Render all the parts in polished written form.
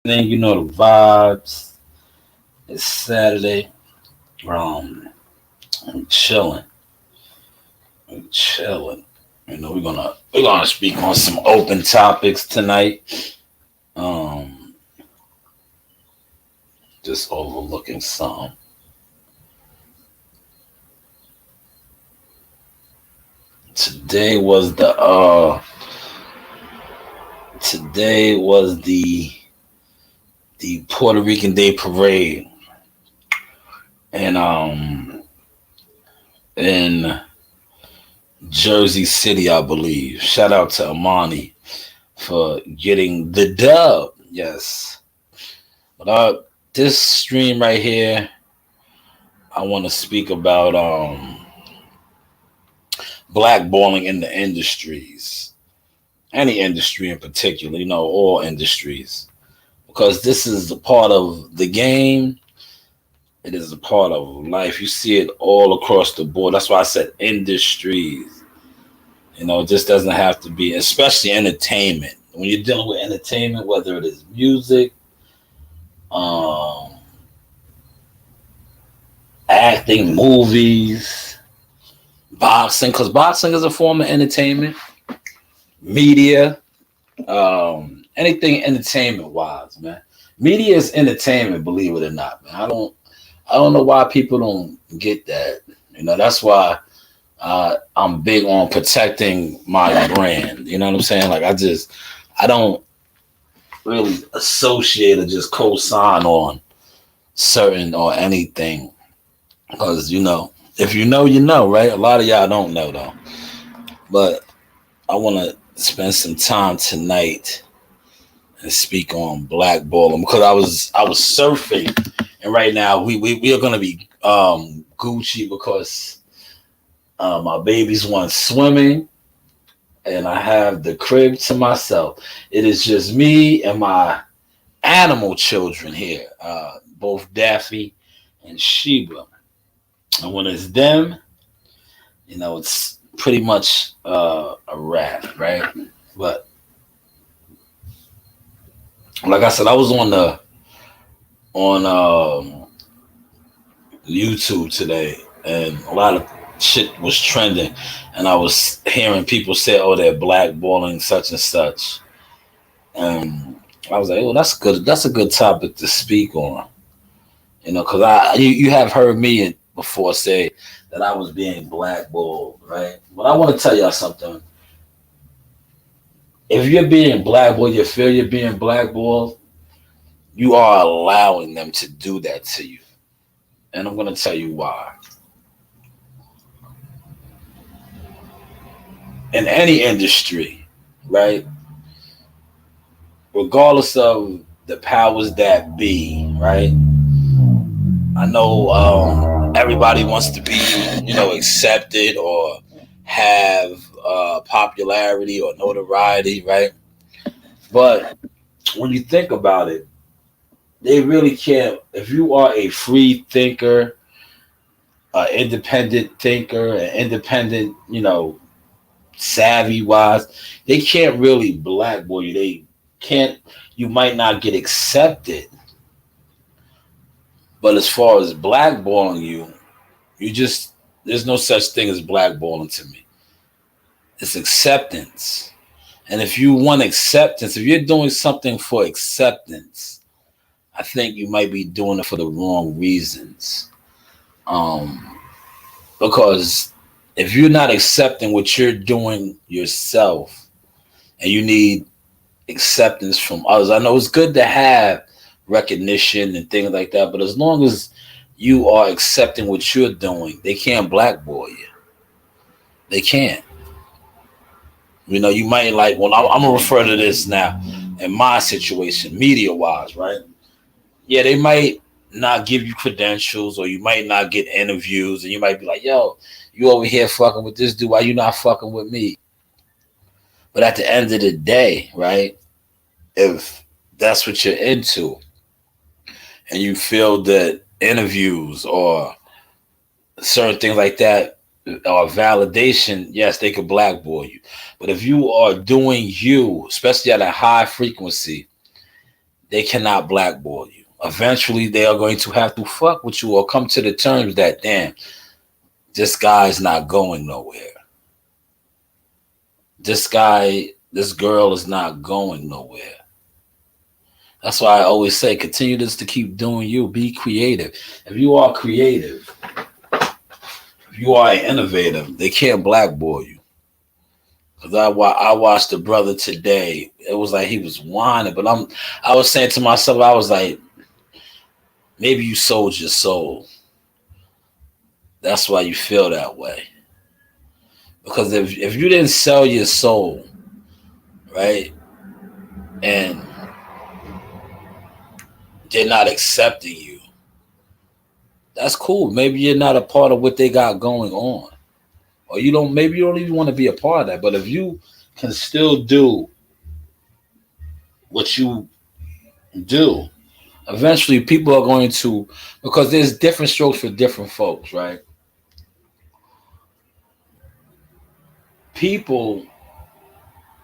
You know the vibes. It's Saturday. I'm chilling. I'm chilling. We're gonna speak on some open topics tonight. Um, just overlooking some. Today was the Puerto Rican Day Parade, and in Jersey City, I believe. Shout out to Amani for getting the dub. Yes. But this stream right here, I want to speak about blackballing in the industries. Any industry in particular, all industries. Because this is a part of the game. It is a part of life. You see it all across the board. That's why I said industries. It just doesn't have to be, especially entertainment. When you're dealing with entertainment, whether it is music, um, acting, movies, boxing, because boxing is a form of entertainment, media, anything entertainment wise, man. Media is entertainment, believe it or not, man. I don't know why people don't get that. That's why I'm big on protecting my brand. You know what I'm saying? Like I don't really associate or just co-sign on certain or anything because if you know, you know, right? A lot of y'all don't know though. But I want to spend some time tonight and speak on blackballing because I was surfing, and right now we are gonna be Gucci because my babies want swimming, and I have the crib to myself. It is just me and my animal children here, both Daffy and Sheba. And when it's them, it's pretty much a wrap, right? But like I said, I was on YouTube today, and a lot of shit was trending, and I was hearing people say, "Oh, they're blackballing such and such," and I was like, "Oh, that's good. That's a good topic to speak on." Because you have heard me before say that I was being blackballed, right? But I want to tell y'all something. If you're being blackballed, you feel you're being blackballed, you are allowing them to do that to you. And I'm going to tell you why. In any industry, right? Regardless of the powers that be, right? I know everybody wants to be, accepted or have popularity or notoriety, right? But when you think about it, they really can't. If you are a free thinker, an independent thinker, an independent, savvy wise, they can't really blackball you. They can't. You might not get accepted, but as far as blackballing you, there's no such thing as blackballing to me. It's acceptance. And if you want acceptance, if you're doing something for acceptance, I think you might be doing it for the wrong reasons. Um, because if you're not accepting what you're doing yourself and you need acceptance from others, I know it's good to have recognition and things like that, but as long as you are accepting what you're doing, they can't blackball you. They can't. You might like, well, I'm going to refer to this now in my situation, media wise, right? Yeah, they might not give you credentials or you might not get interviews and you might be like, yo, you over here fucking with this dude. Why you not fucking with me? But at the end of the day, right, if that's what you're into and you feel that interviews or certain things like that are validation, yes, they could blackball you. But if you are doing you, especially at a high frequency, they cannot blackball you. Eventually, they are going to have to fuck with you or come to the terms that, damn, this guy's not going nowhere. This girl is not going nowhere. That's why I always say, continue just to keep doing you. Be creative. If you are creative, if you are innovative, they can't blackball you. Because I watched the brother today. It was like he was whining, but I was saying to myself, I was like, maybe you sold your soul. That's why you feel that way. Because if you didn't sell your soul, right, and they're not accepting you, that's cool. Maybe you're not a part of what they got going on. Or maybe you don't even want to be a part of that. But if you can still do what you do, eventually people are going to, because there's different strokes for different folks, right? People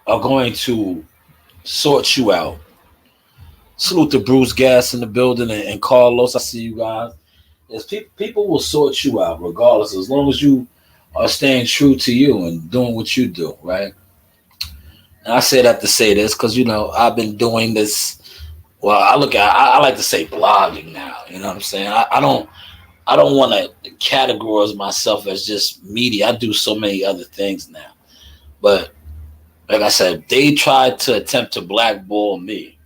are going to sort you out. Salute to Bruce Gas in the building and Carlos. I see you guys. Yes, people will sort you out regardless, as long as you are staying true to you and doing what you do, right? And I say that to say this because, I've been doing this. Well, I like to say blogging now. You know what I'm saying? I don't want to categorize myself as just media. I do so many other things now. But like I said, they tried to attempt to blackball me.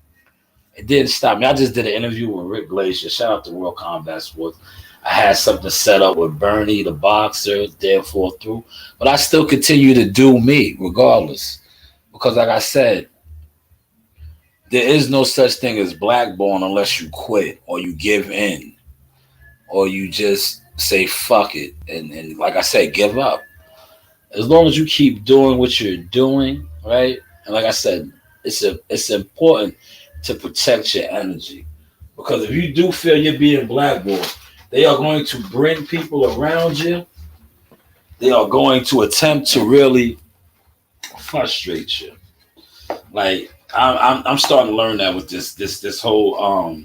It didn't stop me. I just did an interview with Rick Glacier. Shout out to World Combat Sports. I had something set up with Bernie, the boxer, therefore through. But I still continue to do me regardless. Because like I said, there is no such thing as blackballing unless you quit or you give in or you just say fuck it and like I said, give up. As long as you keep doing what you're doing, right? And like I said, it's important to protect your energy. Because if you do feel you're being blackballed, they are going to bring people around you. They are going to attempt to really frustrate you. Like I'm starting to learn that with this whole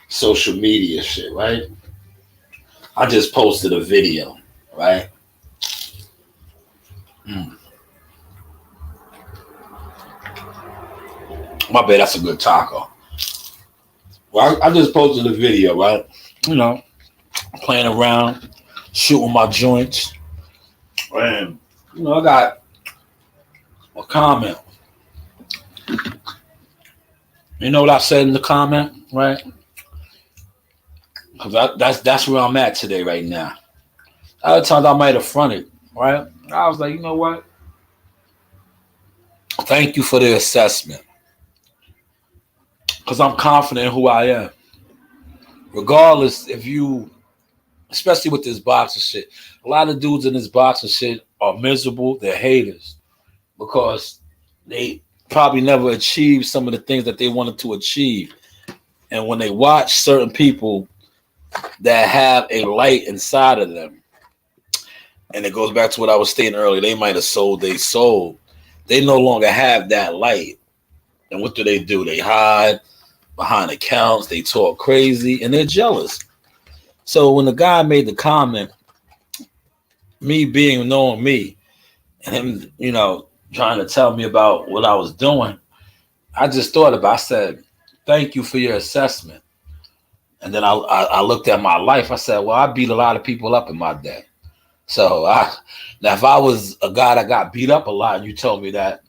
social media shit, right? I just posted a video, right? My bad, that's a good taco. Well, I just posted a video, right? Playing around, shooting my joints. And, I got a comment. You know what I said in the comment, right? Because that's where I'm at today, right now. Other times I might have fronted, right? I was like, you know what? Thank you for the assessment. Because I'm confident in who I am. Regardless if you, especially with this boxing shit, a lot of dudes in this boxing shit are miserable. They're haters because they probably never achieved some of the things that they wanted to achieve. And when they watch certain people that have a light inside of them, and it goes back to what I was stating earlier, they might have sold their soul. They no longer have that light. And what do? They hide behind accounts, they talk crazy, and they're jealous. So when the guy made the comment, me being knowing me, and him, trying to tell me about what I was doing, I just thought about. I said, "Thank you for your assessment." And then I looked at my life. I said, "Well, I beat a lot of people up in my day. So now if I was a guy that got beat up a lot, and you told me that,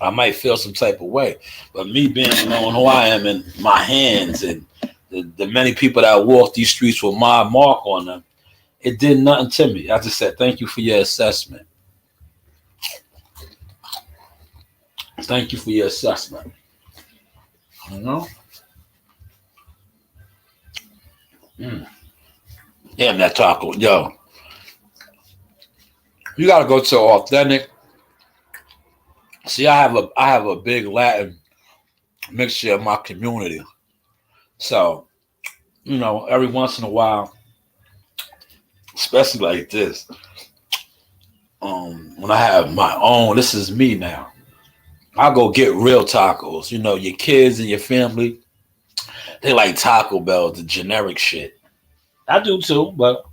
I might feel some type of way. But me being knowing who I am in my hands and the many people that walk these streets with my mark on them, it did nothing to me. I just said, thank you for your assessment. Thank you for your assessment. Damn that taco. Yo, you got to go to authentic. See, I have a big Latin mixture of my community. So, every once in a while, especially like this, when I have my own, this is me now. I'll go get real tacos. You know, your kids and your family, they like Taco Bell, the generic shit. I do too, but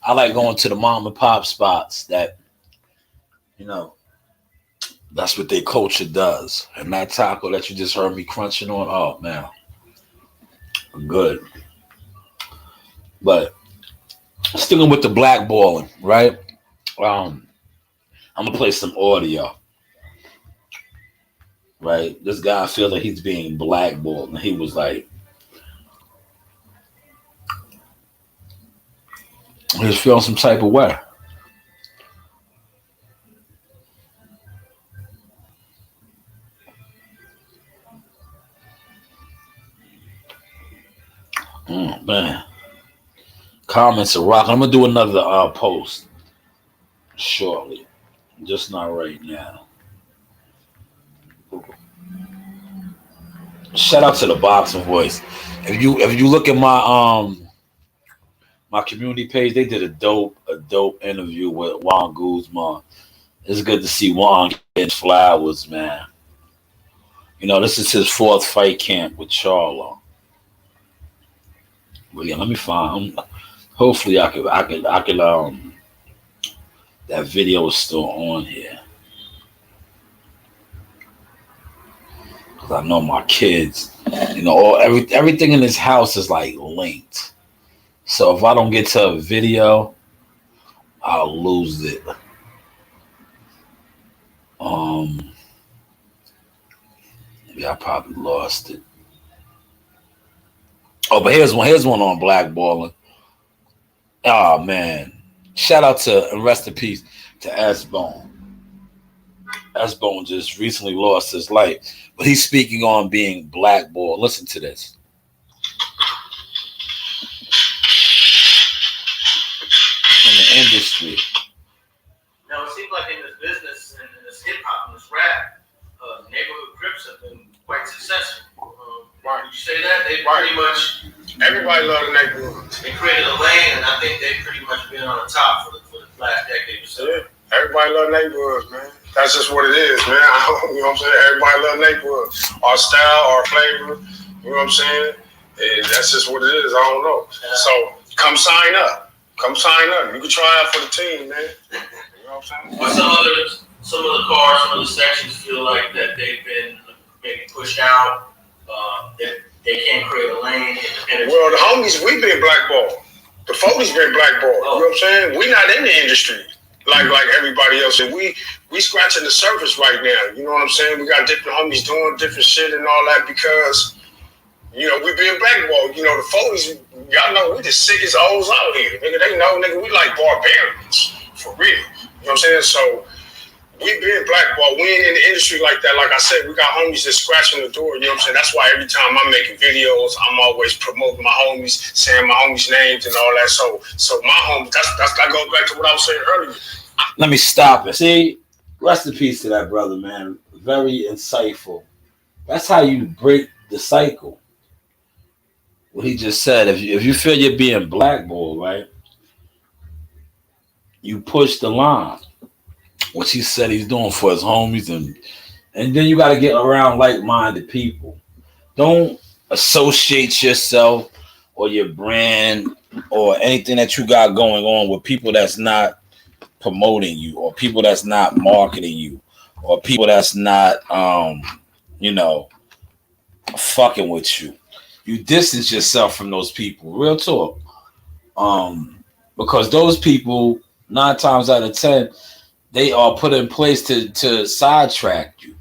I like going to the mom and pop spots that, you know, that's what their culture does. And that taco that you just heard me crunching on, oh man, good. But sticking with the blackballing, right? Um, I'm gonna play some audio, right? This guy feels like he's being blackballed, and he was like, he was feeling some type of way. Man, comments are rocking. I'm gonna do another post shortly, just not right now. Shout out to the Boxing Voice. If you look at my community page, they did a dope interview with Juan Guzman. It's good to see Juan getting flowers, man. You know, this is his fourth fight camp with Charlo. But yeah, let me find. Hopefully, I could. That video is still on here because I know my kids. You know, everything in this house is like linked. So if I don't get to a video, I'll lose it. Um, yeah, I probably lost it. Oh, but here's one. Here's one on blackballing. Oh man! Shout out to and rest in peace to S Bone. S Bone just recently lost his life, but he's speaking on being blackballed. Listen to this. In the industry. Now it seems like in this business and in this hip hop and this rap, neighborhood Crips have been quite successful. Why did you say that? They pretty much everybody love the neighborhoods. They created a lane, and I think they've pretty much been on the top for the last decade or so. Yeah, everybody love neighborhoods, man. That's just what it is, man. You know what I'm saying? Everybody love neighborhoods. Our style, our flavor. You know what I'm saying? And that's just what it is. I don't know. So come sign up. Come sign up. You can try out for the team, man. You know what I'm saying? But some of the cars, some of the sections feel like that they've been maybe pushed out. They can't create a lane. Well, the homies, we've been blackballed. The 40's been blackballed. You know what I'm saying? We're not in the industry like everybody else. And we scratching the surface right now. You know what I'm saying? We got different homies doing different shit and all that because, you know, we being blackballed. You know, the 40's, y'all know we the sickest hoes out here. Nigga, they know, nigga, we like barbarians. For real. You know what I'm saying? So we been blackballed. We ain't in the industry like that. Like I said, we got homies that's scratching the door. You know what I'm saying? That's why every time I'm making videos, I'm always promoting my homies, saying my homies' names and all that. So my homies, that's I go back to what I was saying earlier. Let me stop it. See, rest in peace to that brother, man. Very insightful. That's how you break the cycle. What he just said, if you feel you're being blackballed, right? You push the line. What he said he's doing for his homies, and then you got to get around like-minded people. Don't associate yourself or your brand or anything that you got going on with people that's not promoting you or people that's not marketing you or people that's not fucking with you. You distance yourself from those people. Real talk. Because those people 9 times out of 10 they are put in place to sidetrack you.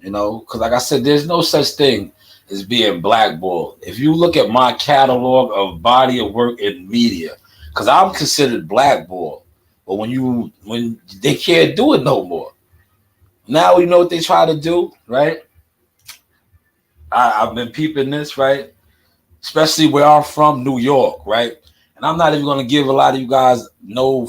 You know, because like I said, there's no such thing as being blackballed. If you look at my catalog of body of work in media, because I'm considered blackballed, but when they can't do it no more. Now you know what they try to do, right? I've been peeping this, right? Especially where I'm from, New York, right? And I'm not even going to give a lot of you guys no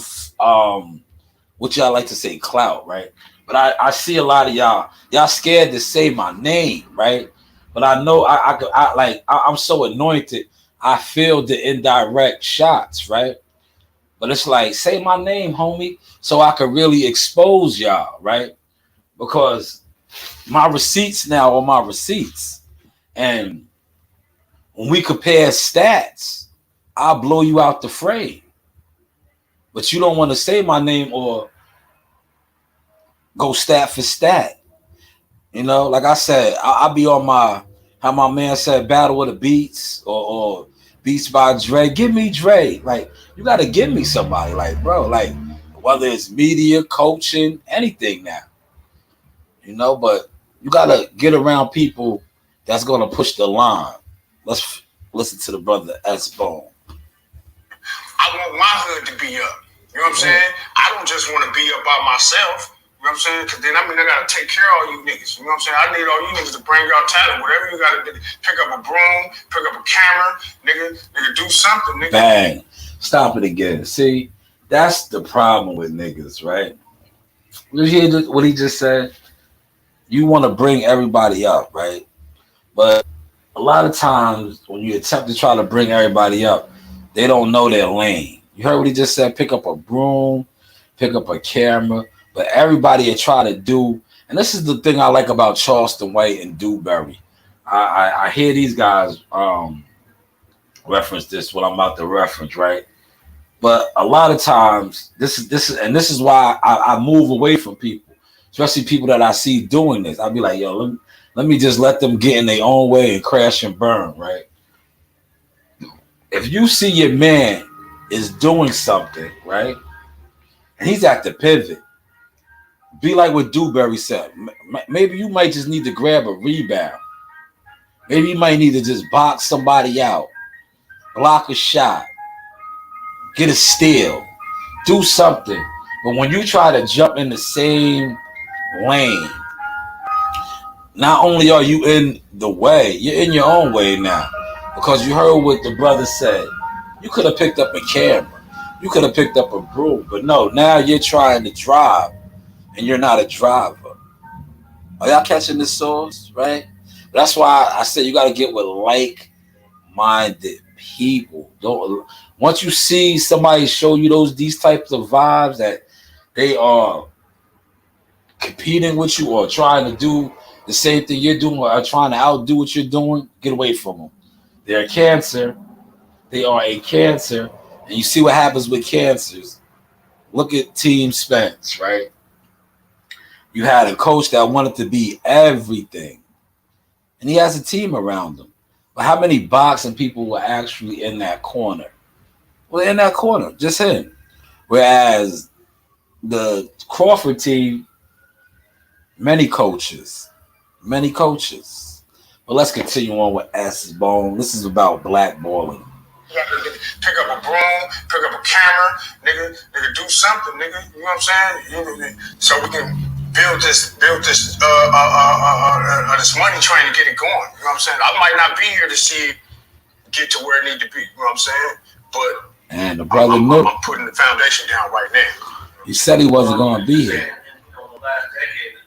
what y'all like to say, clout, right? But I see a lot of y'all scared to say my name, right? But I know I'm so anointed. I feel the indirect shots, right? But it's like, say my name, homie, so I could really expose y'all, right? Because My receipts now are my receipts. And when we compare stats, I'll blow you out the frame. But you don't want to say my name or go stat for stat. You know, like I said, I'll be on my, how my man said, Battle of the Beats or Beats by Dre. Give me Dre. Like, you got to give me somebody. Like, bro, like, whether it's media, coaching, anything now. You know, but you got to get around people that's going to push the line. Let's listen to the brother S-Bone. I want my hood to be up. You know what I'm saying? I don't just want to be up by myself. You know what I'm saying? Because then I got to take care of all you niggas. You know what I'm saying? I need all you niggas to bring y'all talent. Whatever you got to do. Pick up a broom, pick up a camera. Nigga, do something, nigga. Bang. Stop it again. See, that's the problem with niggas, right? You hear what he just said? You want to bring everybody up, right? But a lot of times when you attempt to try to bring everybody up, they don't know their lane. You heard what he just said? Pick up a broom, pick up a camera. But everybody try to do, and this is the thing I like about Charleston White and Dewberry. I hear these guys reference this, what I'm about to reference, right? But a lot of times, this is why I move away from people, especially people that I see doing this. I'll be like, yo, let me just let them get in their own way and crash and burn, right? If you see your man is doing something, right, and he's at the pivot, be like what Dewberry said. Maybe you might just need to grab a rebound. Maybe you might need to just box somebody out, block a shot, get a steal, do something. But when you try to jump in the same lane, not only are you in the way, you're in your own way now. Because you heard what the brother said. You could have picked up a camera. You could have picked up a broom. But no, now you're trying to drive. And you're not a driver. Are y'all catching the source, right? That's why I said you got to get with like-minded people. Once you see somebody show you these types of vibes that they are competing with you or trying to do the same thing you're doing or are trying to outdo what you're doing, get away from them. They're a cancer. They are a cancer. And you see what happens with cancers. Look at Team Spence, right? You had a coach that wanted to be everything. And he has a team around him. But how many boxing people were actually in that corner? Well, in that corner, just him. Whereas the Crawford team, many coaches. But let's continue on with S-Bone. This is about blackballing. You got to pick up a broom, pick up a camera, nigga, do something, nigga. You know what I'm saying? So we can build this this money train to get it going. You know what I'm saying? I might not be here to see it get to where it need to be. You know what I'm saying? But and the brother I'm putting the foundation down right now. He said he wasn't going to be here. In the last decade,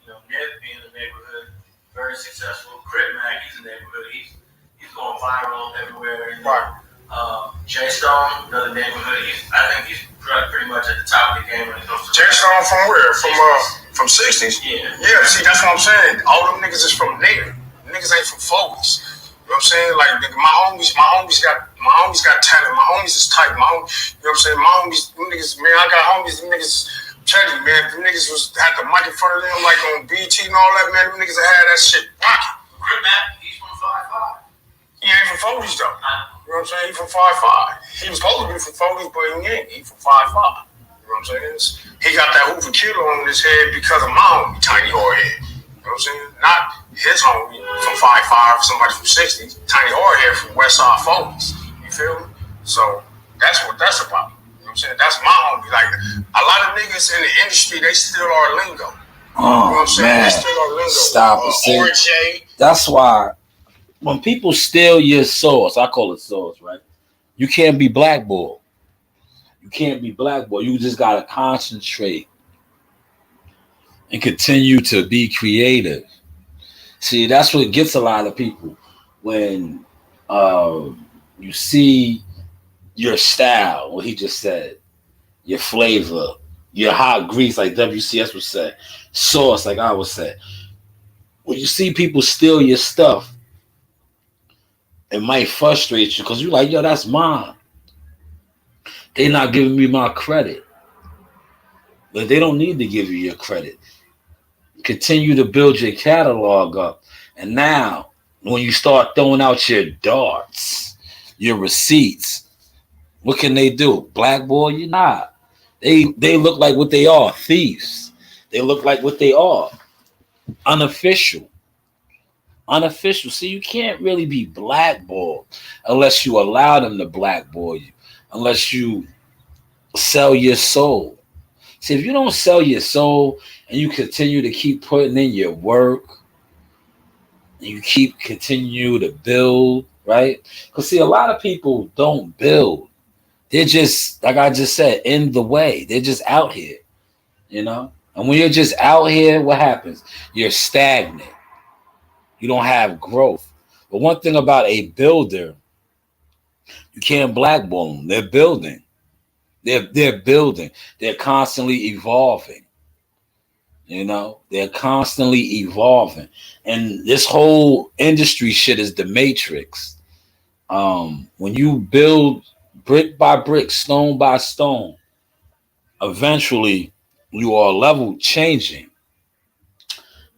Ned being in the neighborhood, very successful. Crip Mac, he's in the neighborhood. He's going viral everywhere. Right. Jay Stone, another neighborhood. I think he's pretty much at the top of the game when it comes to Jay Stone from where? From 60s? Yeah. Yeah, see, that's what I'm saying. All them niggas is from there. Niggas ain't from Foley's. You know what I'm saying? Like, my homies got talent. My homies is tight. You know what I'm saying? My homies, them niggas, man, I got homies, them niggas, tell you, man, them niggas was had the mic in front of them, like on BT and all that, man. Them niggas had that shit rocking. Crip Mac, he's from 5'5". He ain't from Foley's, though. You know what I'm saying? He from 5'5". He was supposed to be from Foley's, but he ain't. He from 5'5". You know what I'm saying? He got that Hoover killer on his head because of my homie, Tiny Hardhead. You know what I'm saying? Not his homie from 5'5", somebody from 60, Tiny Hardhead from Westside Foley's. You feel me? So that's what that's about. You know what I'm saying? That's my homie. Like, a lot of niggas in the industry, they still are lingo. Oh, you know what I'm saying? man. They still are lingo. Stop it. RJ. That's why when people steal your source, I call it source, right? You can't be blackballed. You just got to concentrate and continue to be creative. See, that's what gets a lot of people when you see your style, what he just said, your flavor, your hot grease, like WCS would say, sauce, like I would say. when you see people steal your stuff, it might frustrate you because you're like, yo, that's mine. They're not giving me my credit. But they don't need to give you your credit. Continue to build your catalog up. And now, when you start throwing out your darts, your receipts, what can they do? Blackball you not. They look like what they are, thieves. They look like what they are. Unofficial. Unofficial. See, you can't really be blackballed unless you allow them to blackball you. Unless you sell your soul. See, if you don't sell your soul and you continue to keep putting in your work, and you keep continue to build, right? Because see, a lot of people don't build. They're just, like I just said, in the way. They're just out here, you know? And when you're just out here, what happens? You're stagnant. You don't have growth. But one thing about a builder, you can't blackball them. They're building. They're building. They're constantly evolving. You know, they're constantly evolving. And this whole industry shit is the matrix. When you build brick by brick, stone by stone, eventually you are level changing.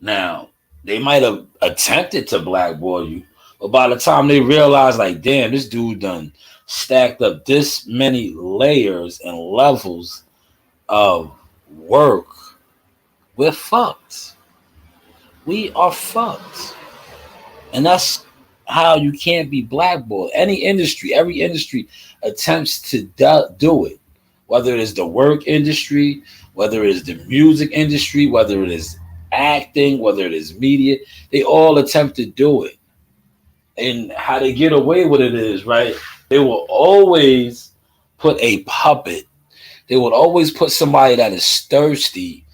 Now, they might have attempted to blackball you, but by the time they realize, like, damn, this dude done stacked up this many layers and levels of work, we're fucked. We are fucked. And that's how you can't be blackballed. Any industry, every industry attempts to do it. Whether it is the work industry, whether it is the music industry, whether it is acting, whether it is media, they all attempt to do it. And how they get away with it is, right, they will always put a puppet. They would always put somebody that is thirsty,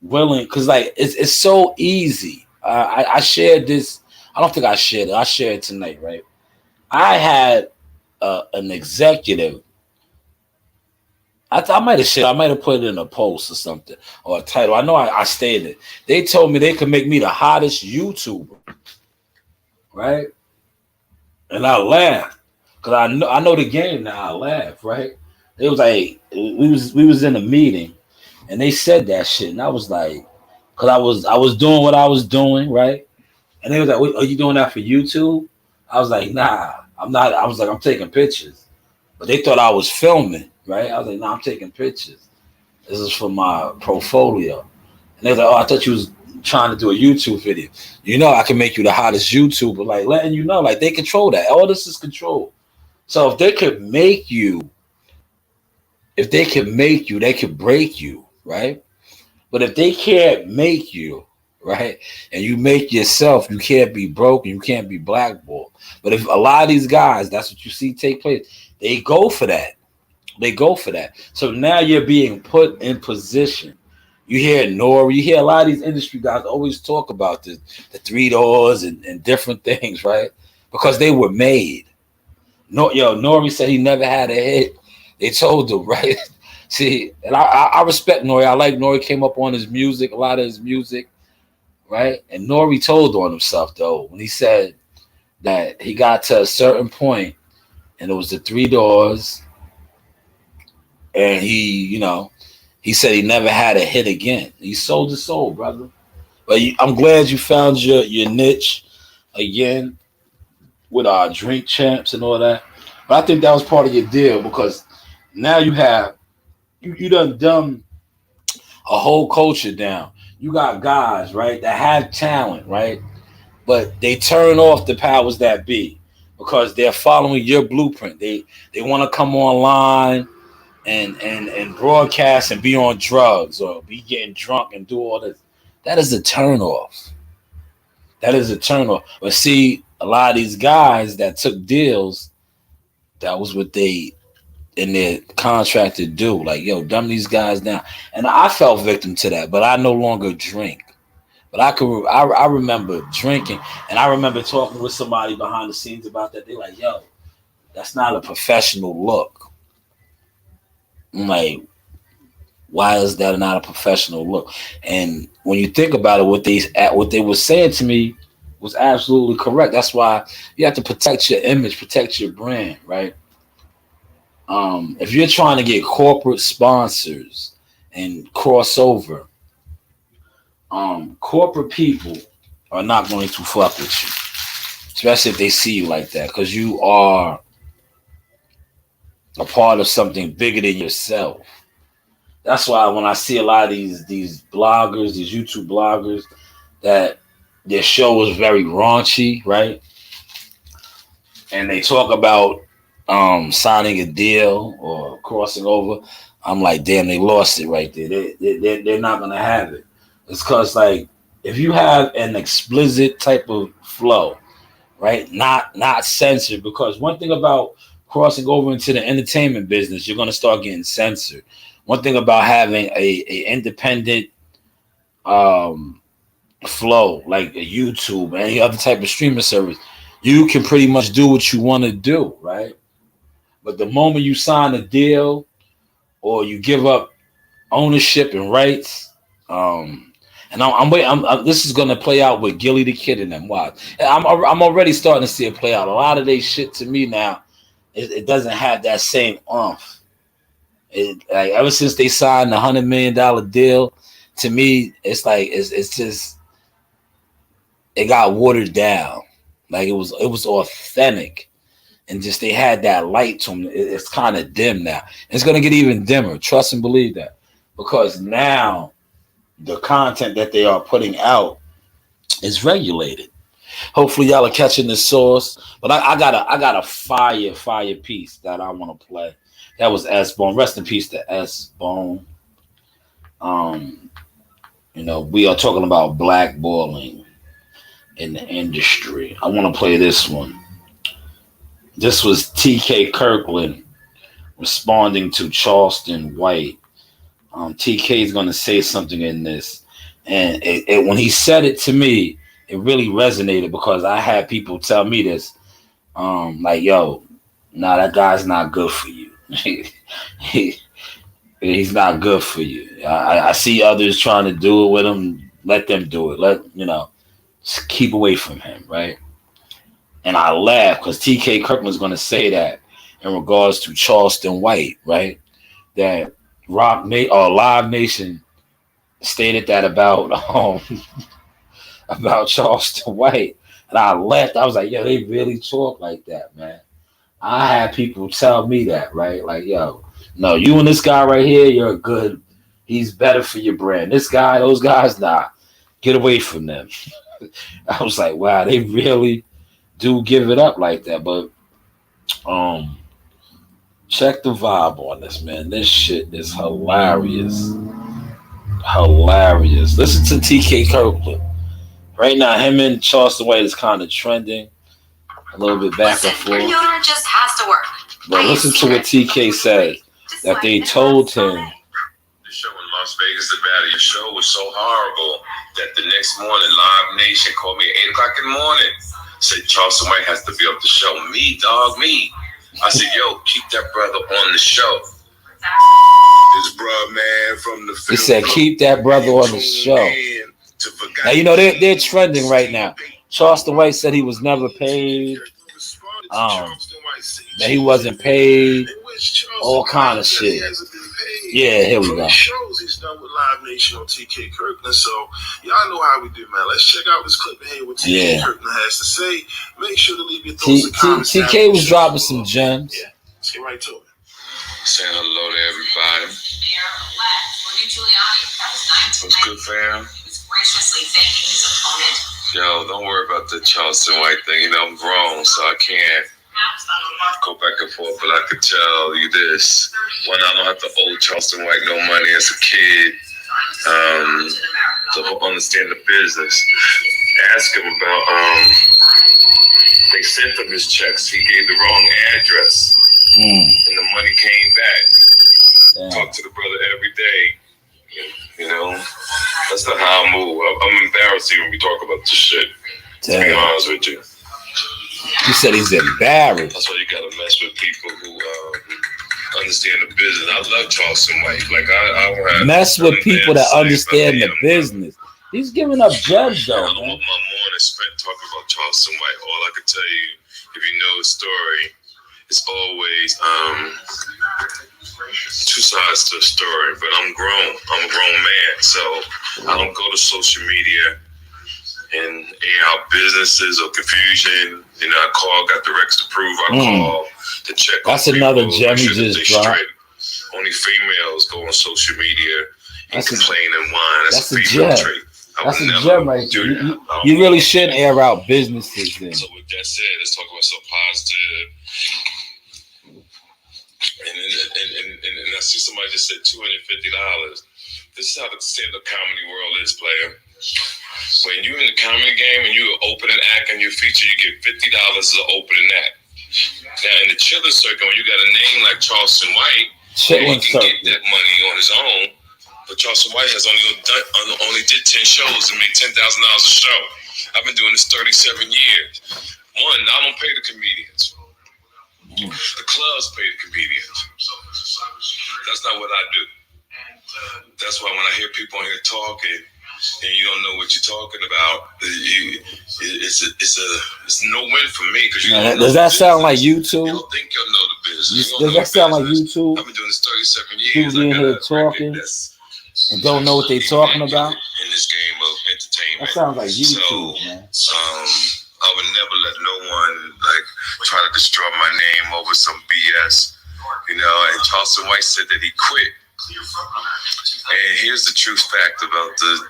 willing, because like it's so easy. I shared this. I don't think I shared it. I shared it tonight, right? I had an executive. I might have shared. I might have put it in a post or something or a title. I know I stated it. They told me they could make me the hottest YouTuber, right? And I laughed because I know the game now. I laughed, right? It was like we was in a meeting. And they said that shit, and I was like, because I was doing what I was doing, right? And they was like, "Wait, are you doing that for YouTube?" I was like, "Nah, I'm not." I was like, "I'm taking pictures," but they thought I was filming, right? I was like, "Nah, I'm taking pictures. This is for my portfolio." And they was like, "Oh, I thought you was trying to do a YouTube video. You know, I can make you the hottest YouTuber." Like letting you know, like they control that. All this is control. So if they could make you, they could break you. Right? But if they can't make you, right, and you make yourself, you can't be broken, you can't be blackballed. But if a lot of these guys, that's what you see take place, they go for that. They go for that. So now you're being put in position. You hear Nori, you hear a lot of these industry guys always talk about the 3 doors and different things, right? Because they were made. No, Nori said he never had a hit. They told him, right? See, and I respect Nori. I like Nori came up on his music, a lot of his music, right? And Nori told on himself, though, when he said that he got to a certain point and it was the 3 doors and he said he never had a hit again. He sold his soul, brother. But I'm glad you found your niche again with our drink champs and all that. But I think that was part of your deal because now you have you done dumb a whole culture down. You got guys, right, that have talent, right? But they turn off the powers that be because they're following your blueprint. They want to come online and broadcast and be on drugs or be getting drunk and do all this. That is a turn off. That is a turn off. But see, a lot of these guys that took deals, that was what they in their contract to do. Like, yo, dumb these guys down. And I fell victim to that, but I no longer drink. But I remember drinking, and I remember talking with somebody behind the scenes about that. They're like, yo, that's not a professional look. I'm like, Why is that not a professional look? And when you think about it, what they were saying to me was absolutely correct. That's why you have to protect your image, protect your brand, right? If you're trying to get corporate sponsors and crossover, corporate people are not going to fuck with you, especially if they see you like that, because you are a part of something bigger than yourself. That's why when I see a lot of these bloggers, these YouTube bloggers, that their show is very raunchy, right? And they talk about signing a deal or crossing over. I'm like, damn, they lost it right there. They're not gonna have it. It's because, like, if you have an explicit type of flow, right, not censored, because one thing about crossing over into the entertainment business, you're gonna start getting censored. One thing about having a independent flow like a YouTube, any other type of streaming service, you can pretty much do what you want to do, right? But the moment you sign a deal or you give up ownership and rights, and I'm waiting. This is gonna play out with Gilly the Kid and them. Watch. I'm already starting to see it play out. A lot of they shit to me now, it doesn't have that same oomph. Like ever since they signed the $100 million deal, to me, it's like it's just it got watered down. Like it was authentic, and just they had that light to them. It's kind of dim now. It's gonna get even dimmer. Trust and believe that, because now the content that they are putting out is regulated. Hopefully, y'all are catching the sauce. But I got a fire piece that I want to play. That was S Bone. Rest in peace to S Bone. We are talking about blackballing in the industry. I want to play this one. This was TK Kirkland responding to Charleston White. TK is going to say something in this, and when he said it to me, it really resonated, because I had people tell me this, like, yo, nah, that guy's not good for you. He's not good for you. I see others trying to do it with him. Let them do it. Just keep away from him, right? And I laugh because TK Kirkland's going to say that in regards to Charleston White, right? That Live Nation stated that about about Charleston White, and I laughed. I was like, yo, they really talk like that, man. I had people tell me that, right? Like, yo, no, you and this guy right here, you're good. He's better for your brand. This guy, those guys, nah, get away from them. I was like, wow, they really do give it up like that. But check the vibe on this, man. This shit is hilarious. Hilarious. Listen to TK Kirkland. Right now, him and Charleston White is kind of trending. A little bit back and forth. Your deodorant just has to work. But listen to what TK said. That they told him. The show in Las Vegas, Nevada, your show was so horrible that the next morning, Live Nation called me at 8 o'clock in the morning. Said Charleston White has to be up the show. Me, dog, me. I said, yo, keep that brother on the show. This bro, man, from the he said, keep that brother on the show. Now, they're trending right now. Charleston White said he was never paid. That he wasn't paid. All kind of shit. Yeah, here we go. Shows he's done with Live Nation on TK Kirkland. So y'all know how we do, man. Let's check out this clip and hear what TK Kirkland has to say. Make sure to leave your thoughts and comments. TK was dropping some gems. Yeah, let's get right to it. Saying hello to everybody. What's good, fam? Graciously thanking his opponent. Yo, don't worry about the Charleston White thing. I'm grown, so I can't go back and forth. But I could tell you this: when I don't have to owe Charleston White no money as a kid, to understand the business. Ask him about. They sent him his checks. He gave the wrong address, and the money came back. Talk to the brother every day. That's not how I move. I'm embarrassed when we talk about this shit. To be honest with you. He said he's embarrassed. That's why you gotta mess with people who understand understand the business. I love Charleston White. Like I don't have mess with people that understand the him. business. He's giving up gems though, I don't man. want my morning spent talking about Charleston White. All I can tell you, if you know the story, it's always two sides to a story. But I'm grown. I'm a grown man, so I don't go to social media and air out businesses or confusion. You know, I got the Rex to prove. I call to check. That's on another people, gem he make sure that just they dropped. straight. Only females go on social media and That's complain and whine. That's a a female gem. trait. That's a gem right there. You really shouldn't air out businesses then. So with that said, let's talk about something positive. And I see somebody just said $250. This is how the stand-up comedy world is, player. When you're in the comedy game and you're opening act and you feature, you get $50 as an opening act. Now in the chilling circuit, when you got a name like Charleston White, he can get that money on his own. But Charleston White has only did 10 shows and made $10,000 a show. I've been doing this 37 years. One, I don't pay the comedians. The clubs pay the comedians. That's not what I do. That's why when I hear people on here talking and you don't know what you're talking about, it's no win for me. Does that sound like YouTube? You don't think you'll know the business. Does that sound like YouTube? I've been doing this 37 years. People being here talking and don't know what they're talking about. In this game of entertainment. That sounds like YouTube, man. I would never let no one try to destroy my name over some BS. You know, and Charleston White said that he quit. And here's the true fact about the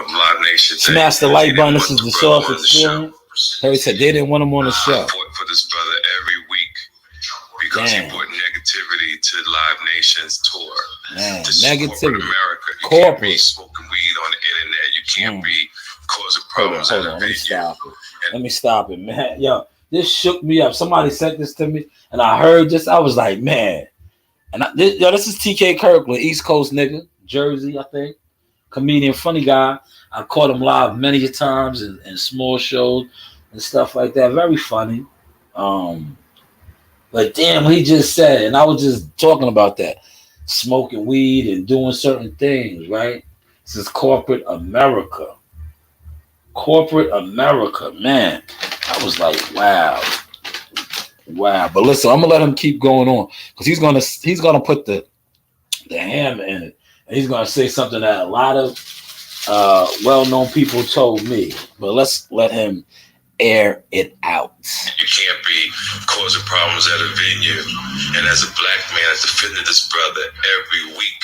Live Nation thing. Smash the like button. This is the Source Experience. Harry said they didn't want him on the show. I fought for this brother every week because he brought negativity to Live Nation's tour. Man, this negativity. America. You Corporate. can't be smoking weed on the internet. You can't be causing problems Hold on. Let me stop it, man. Yo, this shook me up. Somebody sent this to me, and I heard this. I was like, man. And this is TK Kirkland, East Coast nigga, Jersey, I think. Comedian, funny guy. I caught him live many times in small shows and stuff like that. Very funny. But damn, he just said, and I was just talking about that. Smoking weed and doing certain things, right? This is corporate America. Corporate America, man. I was like, wow. But listen, I'm gonna let him keep going on because he's gonna put the hammer in it, and he's gonna say something that a lot of well-known people told me. But let's let him air it out. You can't be causing problems at a venue, and as a black man, I defended this brother every week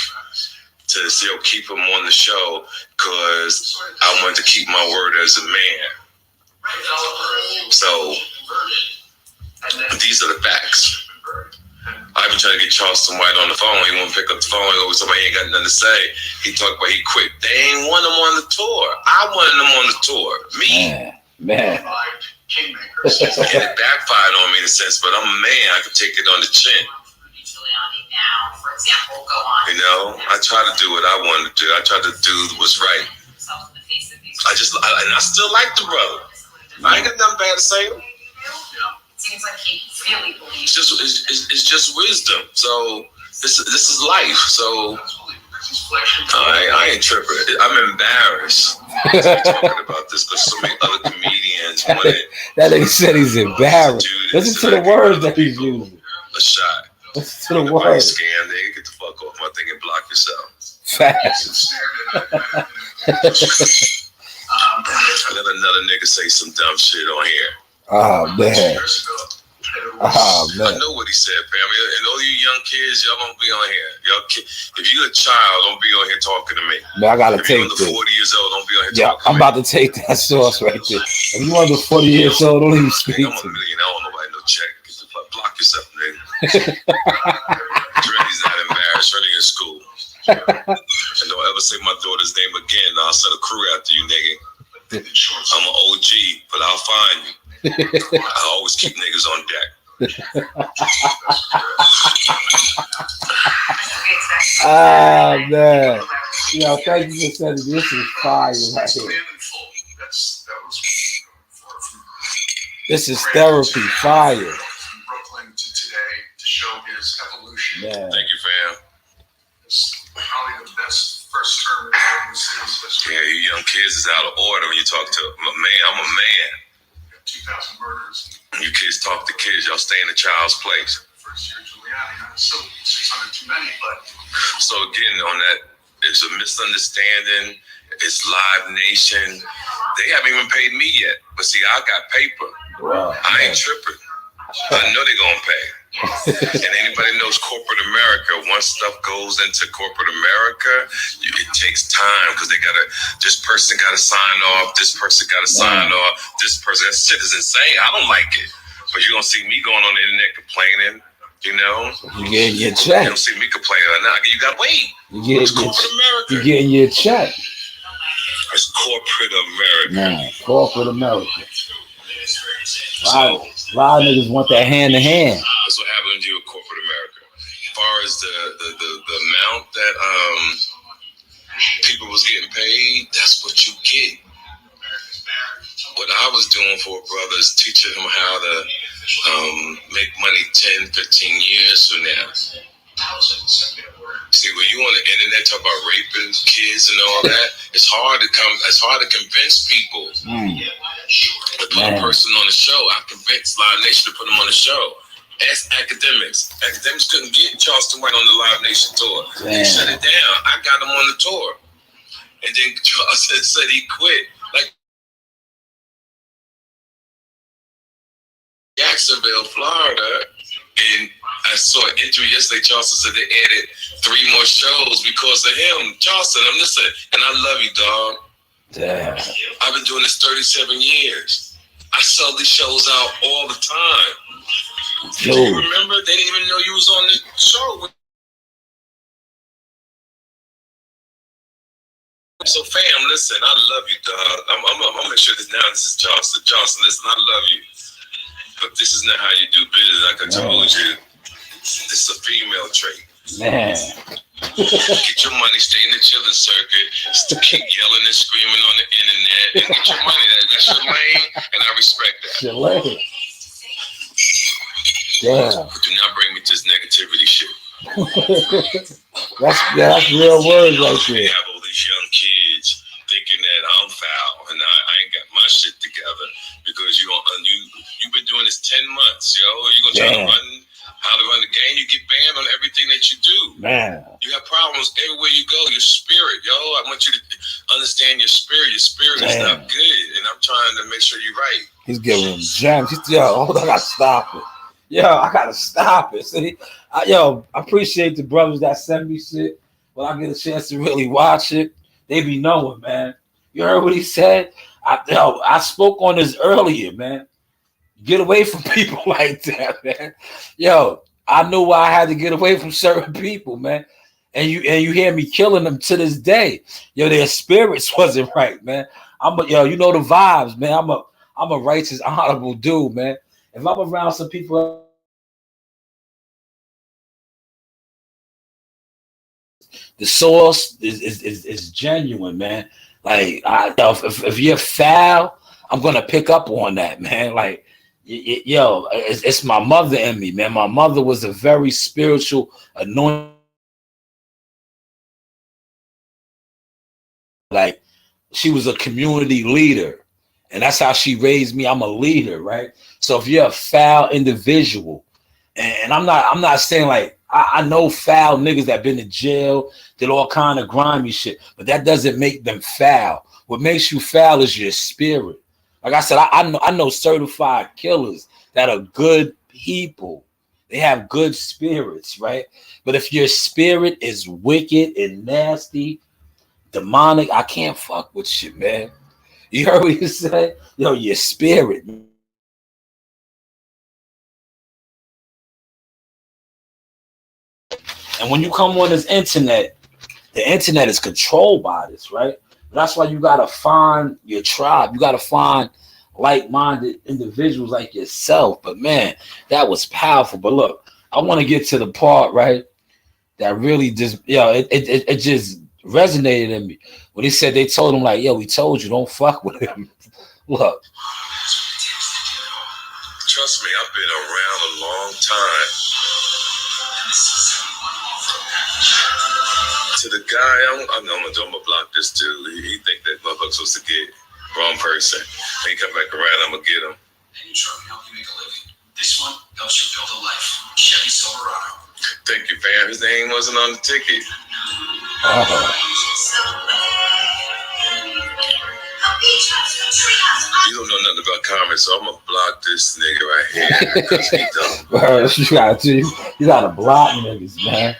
to still keep him on the show because I wanted to keep my word as a man. So these are the facts. I've been trying to get Charleston White on the phone. He won't pick up the phone. He always told me he ain't got nothing to say. He talked about he quit. They ain't want him on the tour. I wanted him on the tour. Me. Man. And it backfired on me in a sense, but I'm a man. I can take it on the chin. You know, I try to do what I want to do. I try to do what's right. And I still like the brother. I ain't got nothing bad to say. Seems like he really believes. It's just wisdom. So this is life. So I ain't tripping. I'm embarrassed to be talking about this because so many other comedians wanted. That nigga said he's embarrassed. Listen to the words that he's using. A shot. Listen to the words. Scam, nigga. Get the fuck off my thing and block yourself. Facts. I let another nigga say some dumb shit on here. Oh man. I know what he said, family. And all you young kids, y'all don't be on here. If you're a child, don't be on here talking to me. Man, I gotta if take you're under 40 years old, don't be on here talking I'm to me. about to take that source right there. If you under 40 years old, don't even speak I'm to a me. million. I don't know nobody no check. Get the fuck, block yourself, nigga. Trinity's not embarrassed. Trinity in school. And don't ever say my daughter's name again. I'll send a crew after you, nigga. I'm an OG, but I'll find you. I always keep niggas on deck. Ah man. Yo, thank you for sending this is fire right here. This is therapy fire. Brooklyn to today to show his evolution. Yeah. Thank you, fam. It's probably the best first term in the city's history. Yeah, you young kids is out of order when you talk to a man. I'm a man. 2,000 murders. You kids talk to kids. Y'all stay in the child's place. First year Giuliani, still 600 too many, but. So again, on that, it's a misunderstanding. It's Live Nation. They haven't even paid me yet. But see, I got paper. Wow. I ain't tripping. I know they're going to pay. And anybody knows corporate America, once stuff goes into corporate America, it takes time because this person got to sign off, this person got to sign off, this person, that shit is insane. I don't like it. But you're going to see me going on the internet complaining, you know? You getting your check. You don't see me complaining. Nah, you got to wait. It's corporate America. You getting your check. It's corporate America. Man, corporate America. A lot of niggas want that hand to hand. That's what happened to you with corporate America. As far as the amount that people was getting paid, that's what you get. What I was doing for a brother is teaching him how to make money 10, 15 years from now. See, when you on the internet talk about raping kids and all that, it's hard to convince people. To put a person on the show, I convinced Live Nation to put them on the show. Ask academics. Academics couldn't get Charleston White on the Live Nation tour. They shut it down. I got him on the tour. And then Charleston said he quit. Like Jacksonville, Florida. And I saw an interview yesterday. Charleston said they added 3 more shows because of him. Charleston, I'm listening. And I love you, dog. Damn. I've been doing this 37 years. I sell these shows out all the time. Do you remember? They didn't even know you was on the show. So, fam, listen, I love you, dog. I'm gonna make sure this is Charleston. Charleston, listen, I love you. But this is not how you do business, like I told you. This is a female trait. Man. Get your money, stay in the chilling circuit, keep yelling and screaming on the internet, and get your money. That's your lane, and I respect that. Your lane. Damn. But do not bring me to this negativity shit. that's real words right there. We have all these young kids thinking that I'm foul and I ain't got my shit together because you've been doing this 10 months, yo. You gonna try to run how to run the game? You get banned on everything that you do. Man, you have problems everywhere you go. Your spirit, yo. I want you to understand your spirit. Your spirit is not good, and I'm trying to make sure you're right. He's giving him gems. Hold on, I gotta stop it. I gotta stop it. See, I appreciate the brothers that send me shit. When I get a chance to really watch it, they be knowing, man. You heard what he said? I spoke on this earlier, man. Get away from people like that, man. I knew why I had to get away from certain people, man. And you hear me killing them to this day. Their spirits wasn't right, man. You know the vibes, man. I'm a righteous, honorable dude, man. If I'm around some people, the source is genuine, man. Like, if you're foul, I'm gonna pick up on that, man. Like, it's my mother in me, man. My mother was a very spiritual, anointed. Like, she was a community leader, and that's how she raised me. I'm a leader, right? So if you're a foul individual, and I'm not saying like I know foul niggas that been in jail, did all kind of grimy shit, but that doesn't make them foul. What makes you foul is your spirit. Like I said, I know certified killers that are good people. They have good spirits, right? But if your spirit is wicked and nasty, demonic, I can't fuck with shit, man. You heard what he said? Your spirit. And when you come on this internet, the internet is controlled by this, right? That's why you gotta find your tribe. You gotta find like-minded individuals like yourself. But man, that was powerful. But look, I want to get to the part, right, that really just, it just resonated in me when he said they told him like, we told you, don't fuck with him. Look. Trust me, I've been around a long time. To the guy, I'm gonna block this dude. He think that motherfucker's supposed to get wrong person. When he come back around, I'm gonna get him. Any truck help you make a living. This one helps you build a life. Chevy Silverado. Thank you, fam. His name wasn't on the ticket. You don't know nothing about comments, so I'm gonna block this nigga right here because he dumb. Bro, you gotta block niggas, man.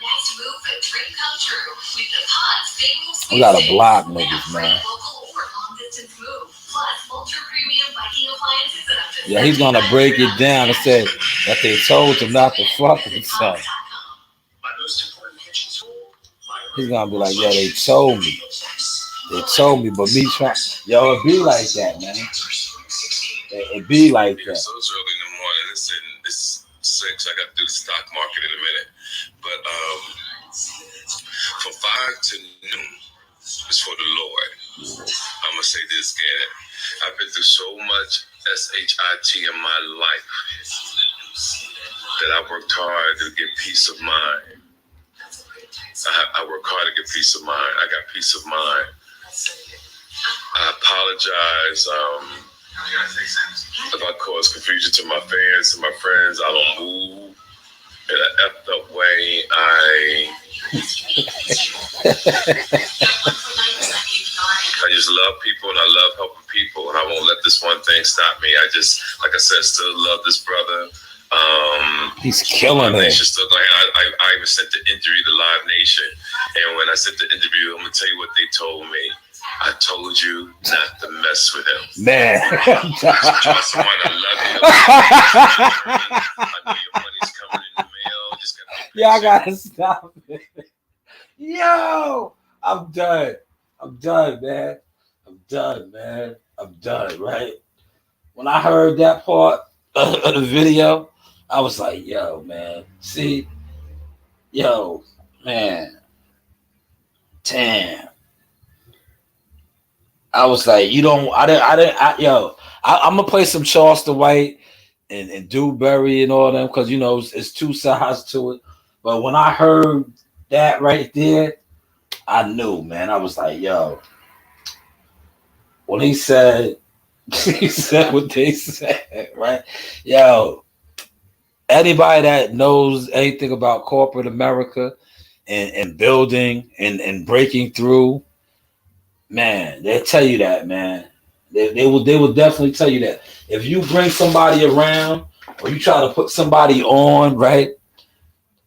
You gotta block niggas, man. Yeah, he's gonna break it down and say that they told him not to fuck with himself. He's gonna be like, yeah, they told me. They told me, but me trying, yo, it be like that, man. It be like that. So it's early in the morning. It's 6. I got to do the stock market in a minute. But from 5 to noon is for the Lord. I'm gonna say this again. I've been through so much SHIT in my life that I worked hard to get peace of mind. I work hard to get peace of mind. I got peace of mind. I apologize if I cause confusion to my fans and my friends. I don't move in an effed up way. I just love people and I love helping people, and I won't let this one thing stop me. I just, like I said, still love this brother. He's killing it. Still going. I even sent the interview to Live Nation, and when I sent the interview, I'm gonna tell you what they told me. I told you not to mess with him. Man. Trust someone, I love you. I know your money's coming in the mail. Just gotta yeah, I gotta stop it. Yo, I'm done. I'm done, man. I'm done, man. I'm done, right? When I heard that part of the video, I was like, yo, man. See? Yo, man. Damn. I was like, you don't, I'm gonna play some Charleston White and Dewberry and all them because you know it's two sides to it. But when I heard that right there, I knew, man. I was like, yo. When he said what they said, right? Yo, anybody that knows anything about corporate America and building and breaking through, man, they'll tell you that, man. They will definitely tell you that. If you bring somebody around or you try to put somebody on, right,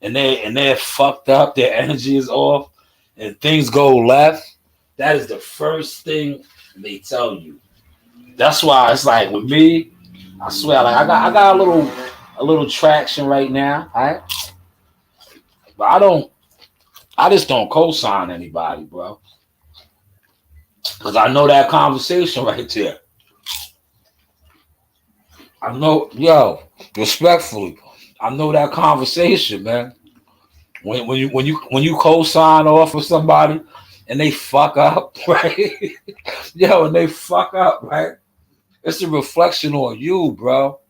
and they're fucked up, their energy is off, and things go left, that is the first thing they tell you. That's why it's like with me, I swear, like I got a little traction right now, right? But I just don't co-sign anybody, bro. Because I know that conversation right there. I know, yo, respectfully, I know that conversation, man. When you co-sign off with somebody and they fuck up, right? Yo, and they fuck up, right? It's a reflection on you, bro.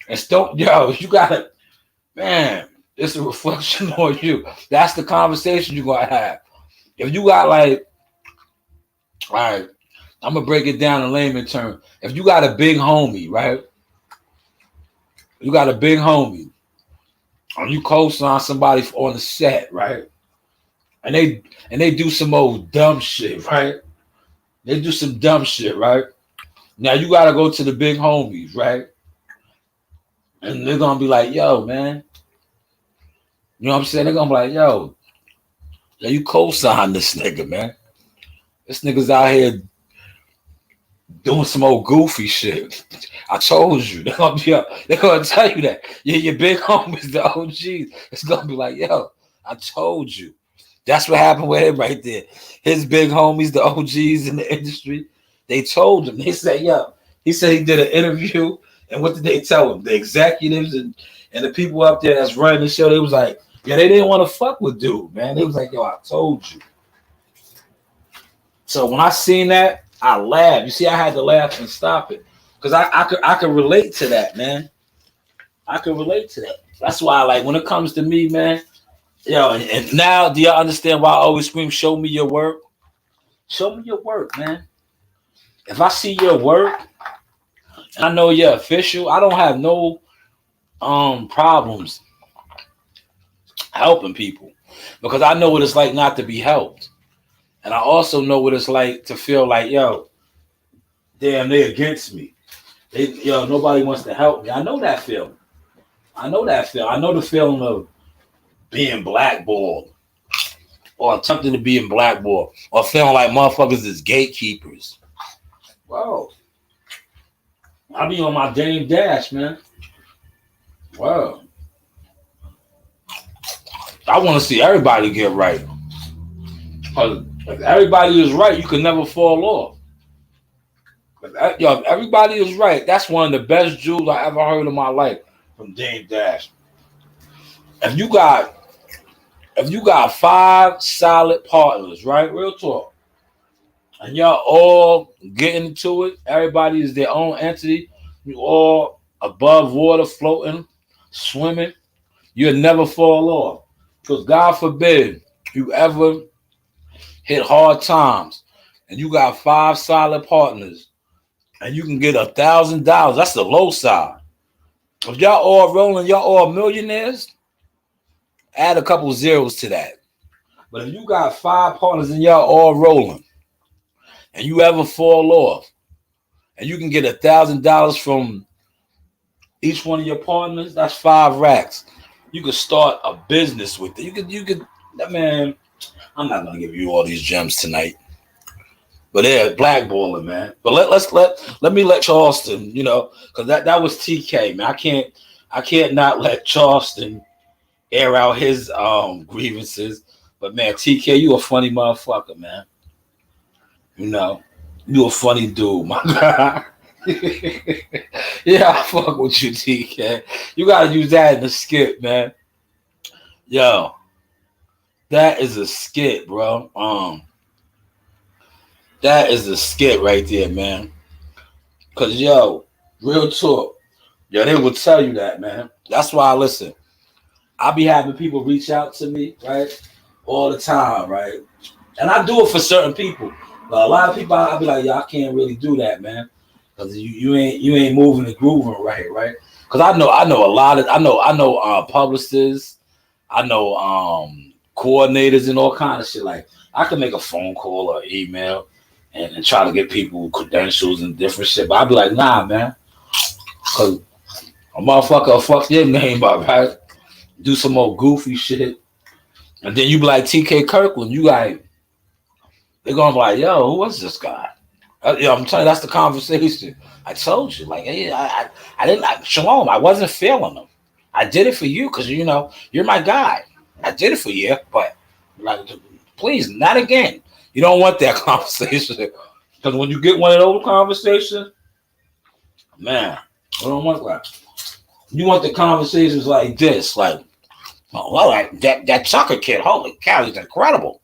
It's you gotta, man, it's a reflection on you. That's the conversation you're gonna have. If you got like, all right, I'm gonna break it down in layman terms. If you got a big homie, right? You got a big homie, and you co-sign somebody on the set, right? And they do some old dumb shit, right? They do some dumb shit, right? Now you gotta go to the big homies, right? And they're gonna be like, yo, man. You know what I'm saying? They're gonna be like, yo, you co-sign this nigga, man. This nigga's out here doing some old goofy shit. I told you. They're gonna tell you that. Yeah, your big homies, the OGs. It's gonna be like, yo, I told you. That's what happened with him right there. His big homies, the OGs in the industry, they told him. They said, yo, he said he did an interview, and what did they tell him? The executives and the people up there that's running the show, they was like, yeah, they didn't want to fuck with dude, man. They was like, yo, I told you. So when I seen that, I laughed. You see, I had to laugh and stop it because I could relate to that, man. I could relate to that. That's why, like, when it comes to me, man, and now do y'all understand why I always scream, show me your work? Show me your work, man. If I see your work and I know you're official, I don't have no problems helping people because I know what it's like not to be helped. And I also know what it's like to feel like, yo, damn, they against me. Nobody wants to help me. I know that feeling. I know the feeling of being blackballed or attempting to be in blackball or feeling like motherfuckers is gatekeepers. Whoa. I be on my Dame Dash, man. Wow. I want to see everybody get right. Because if everybody is right, you can never fall off. If everybody is right, that's one of the best jewels I ever heard in my life from Dame Dash. If you got 5 solid partners, right? Real talk. And y'all all getting into it. Everybody is their own entity. You all above water, floating, swimming. You'll never fall off. Because God forbid you ever hit hard times and you got 5 solid partners and you can get $1,000. That's the low side. If y'all all rolling, y'all all millionaires, add a couple zeros to that. But if you got 5 partners and y'all all rolling and you ever fall off and you can get $1,000 from each one of your partners, that's 5 racks. You could start a business with it. You could, man, I'm not gonna give you all these gems tonight. But yeah, blackballing, man. But let me let Charleston, because that was TK, man. I can't not let Charleston air out his grievances. But man, TK, you a funny motherfucker, man. You a funny dude, my guy. Yeah, I fuck with you, TK. You gotta use that in the skit, man. Yo, that is a skit, bro. That is a skit right there, man. Cause real talk, they will tell you that, man. That's why I be having people reach out to me, right, all the time, right, and I do it for certain people. But a lot of people, I'll be like, I can't really do that, man. Cause you ain't moving and grooving right? Cause I know a lot of I know publicists, I know coordinators and all kind of shit. Like I can make a phone call or email and try to get people credentials and different shit. But I'd be like, nah, man, cause a motherfucker will fuck your name up, right? Do some more goofy shit, and then you be like TK Kirkland, they're gonna be like, yo, who was this guy? I'm telling you, that's the conversation. I told you, like, hey, I didn't Shalom. I wasn't feeling them. I did it for you because you're my guy. I did it for you, but like, please, not again. You don't want that conversation because when you get one of those conversations, man, you don't want that. You want the conversations like this, like, oh, well, that Tucker kid, holy cow, he's incredible.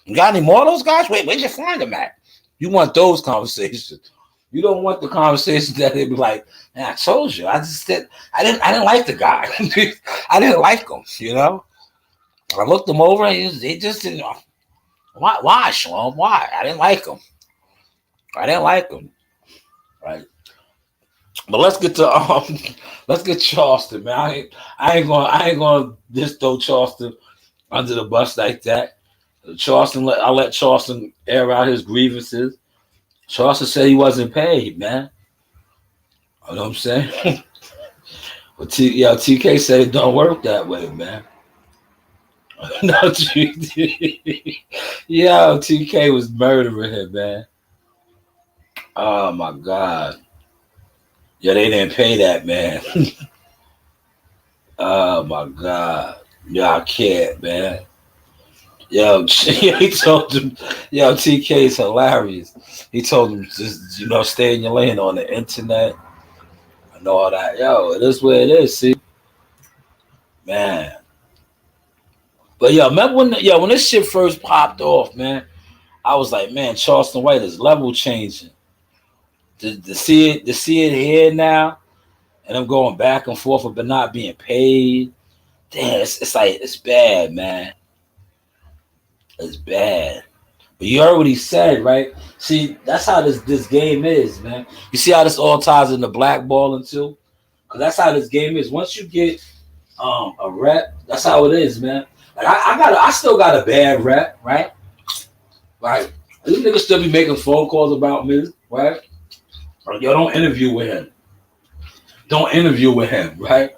You got any more of those guys? Wait, where'd you find them at? You want those conversations. You don't want the conversations that they be like, man, I told you. I didn't like the guy. I didn't like him, I looked him over and he just didn't. Why, Shalom? Why? I didn't like him. Right. But let's get Charleston, man. I ain't gonna just throw Charleston under the bus like that. I'll let Charleston air out his grievances. Charleston said he wasn't paid, man. You know what I'm saying? But TK said it don't work that way, man. No, TK was murdering him, man. Oh my God. Yeah, they didn't pay that, man. Oh my God. Yeah, I can't, man. He told him, TK is hilarious. He told him, just, stay in your lane on the internet and all that. It is what it is, see? Man. But remember when this shit first popped off, man, I was like, man, Charleston White is level changing. To see it here now and them going back and forth but not being paid. Damn, it's like it's bad, man. It's bad. But you heard what he said, right? See, that's how this game is, man. You see how this all ties into blackballing too? Because that's how this game is. Once you get a rep, that's how it is, man. Like I still got a bad rep, right? Like these niggas still be making phone calls about me, right? Or, yo, don't interview with him. Don't interview with him, right?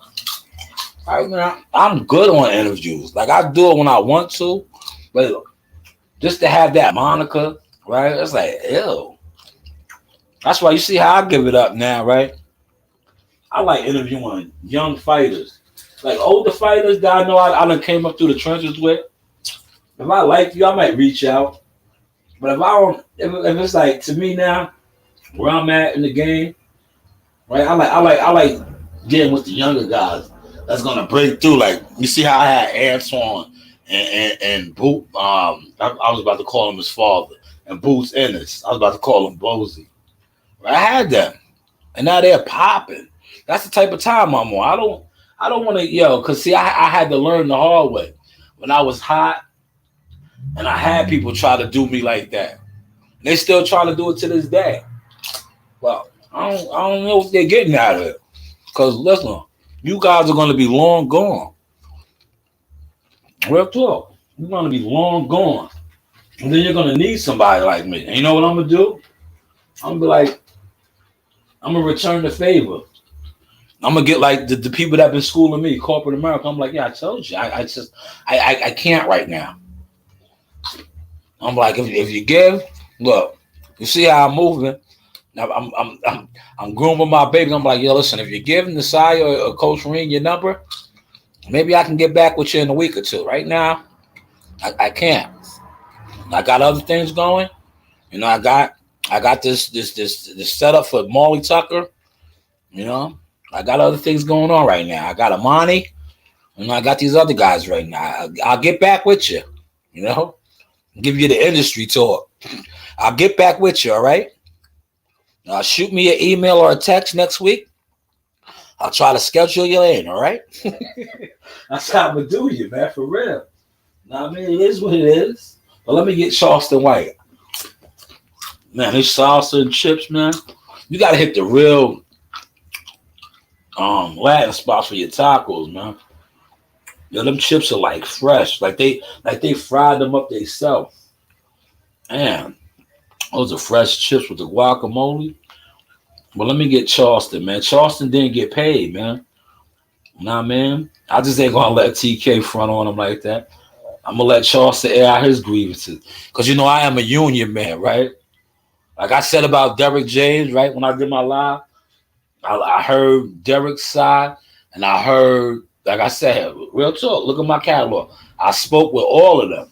I'm good on interviews. Like I do it when I want to, but just to have that moniker, right? It's like, ew. That's why you see how I give it up now, right? I like interviewing young fighters. Like older fighters that I know I done came up through the trenches with. If I like you, I might reach out. But if I don't, if it's like to me now, where I'm at in the game, right? I like getting with the younger guys that's gonna break through. Like you see how I had Antoine and Boot. I was about to call him his father, and Boots Ennis. I was about to call him Bozy. I had them, and now they're popping. That's the type of time I'm on. I don't want to, because see, I had to learn the hard way when I was hot, and I had people try to do me like that. They still trying to do it to this day. Well, I don't know what they're getting out of it. Because listen, you guys are going to be long gone. Real talk. You're going to be long gone. And then you're going to need somebody like me. And you know what I'm going to do? I'm going to be like, I'm going to return the favor. I'm going to get like the people that been schooling me, corporate America. I'm like, yeah, I told you. I can't right now. I'm like, if you give, look, you see how I'm moving. Now I'm grooming my baby. I'm like, yo, listen, if you're giving the Saya or Coach Reen your number, maybe I can get back with you in a week or two. Right now, I can't. I got other things going. You know, I got this setup for Molly Tucker. You know, I got other things going on right now. I got Amani, and I got these other guys right now. I'll get back with you. You know, give you the industry talk. I'll get back with you. All right. Shoot me an email or a text next week. I'll try to schedule you in, all right? That's how I'm going to do you, man, for real. Now, I mean, it is what it is. But let me get Charleston White. Man, this salsa and chips, man. You got to hit the real Latin spots for your tacos, man. Yo, them chips are like fresh. Like they fried them up themselves. Man. Those are fresh chips with the guacamole. But let me get Charleston, man. Charleston didn't get paid, man. Nah, man. I just ain't gonna let TK front on him like that. I'm gonna let Charleston air out his grievances. Because, you know, I am a union man, right? Like I said about Derek James, right? When I did my live, I heard Derek's side, and I heard, like I said, real talk, look at my catalog. I spoke with all of them.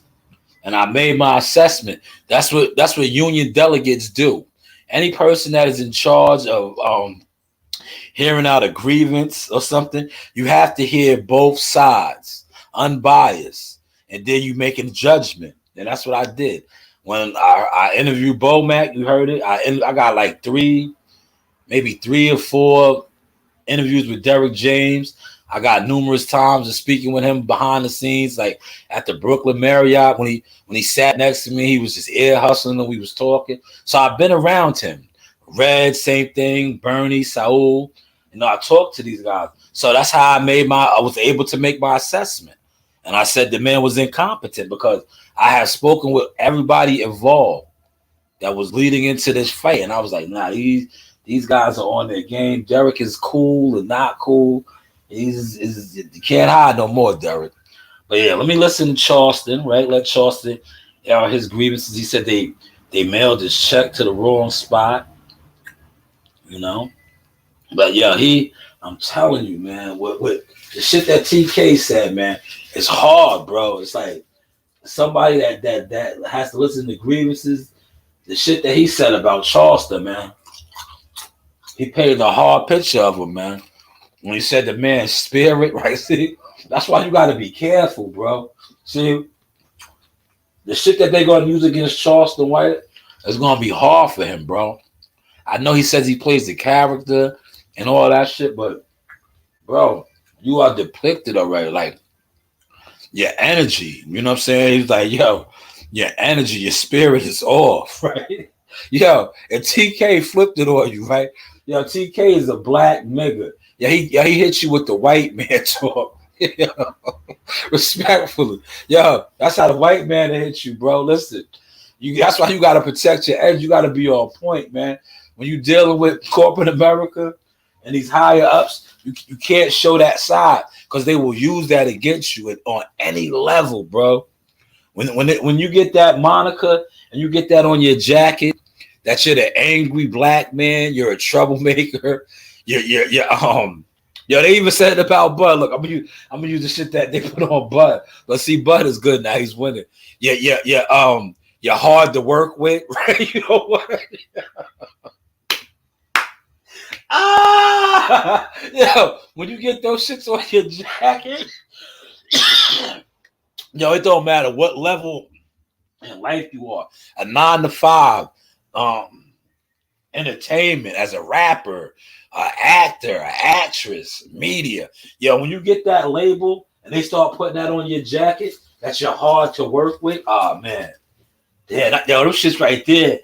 And I made my assessment. That's what union delegates do. Any person that is in charge of hearing out a grievance or something, you have to hear both sides, unbiased, and then you make a judgment. And that's what I did. When I interviewed Bo Mac, you heard it. I got like maybe 3 or 4 interviews with Derek James. I got numerous times of speaking with him behind the scenes, like at the Brooklyn Marriott when he sat next to me, he was just ear hustling and we was talking. So I've been around him. Red, same thing. Bernie, Saul. You know, I talked to these guys. So that's how I was able to make my assessment. And I said the man was incompetent because I had spoken with everybody involved that was leading into this fight. And I was like, nah, these guys are on their game. Derek is cool and not cool. You can't hide no more, Derek. But yeah, let me listen to Charleston, right? Let Charleston air his grievances. He said they mailed his check to the wrong spot, you know. But yeah, I'm telling you, man, what the shit that TK said, man, it's hard, bro. It's like somebody that has to listen to grievances. The shit that he said about Charleston, man. He painted a hard picture of him, man. When he said the man's spirit, right? See, that's why you got to be careful, bro. See, the shit that they're going to use against Charleston White is going to be hard for him, bro. I know he says he plays the character and all that shit, but bro, you are depleted already. Like your energy, you know what I'm saying? He's like, yo, your energy, your spirit is off, right? Yo, and TK flipped it on you, right? Yo, TK is a black nigga. He hit you with the white man talk. Yo, respectfully. Yo, that's how the white man hit you, bro. Listen, that's why you gotta protect your edge. You gotta be on point, man. When you dealing with corporate America and these higher ups, you can't show that side because they will use that against you on any level, bro. When you get that moniker and you get that on your jacket, that you're the angry black man, you're a troublemaker, yo, they even said it about Bud. Look, I'm gonna use the shit that they put on Bud. But see, Bud is good now, he's winning. Yeah, you're hard to work with, right? You know what? Yo, when you get those shits on your jacket, yo, it don't matter what level in life you are. A 9 to 5, entertainment as a rapper, an actor, an actress, media. Yo, when you get that label and they start putting that on your jacket, that you're hard to work with. Oh man, yeah, yo, those shits right there.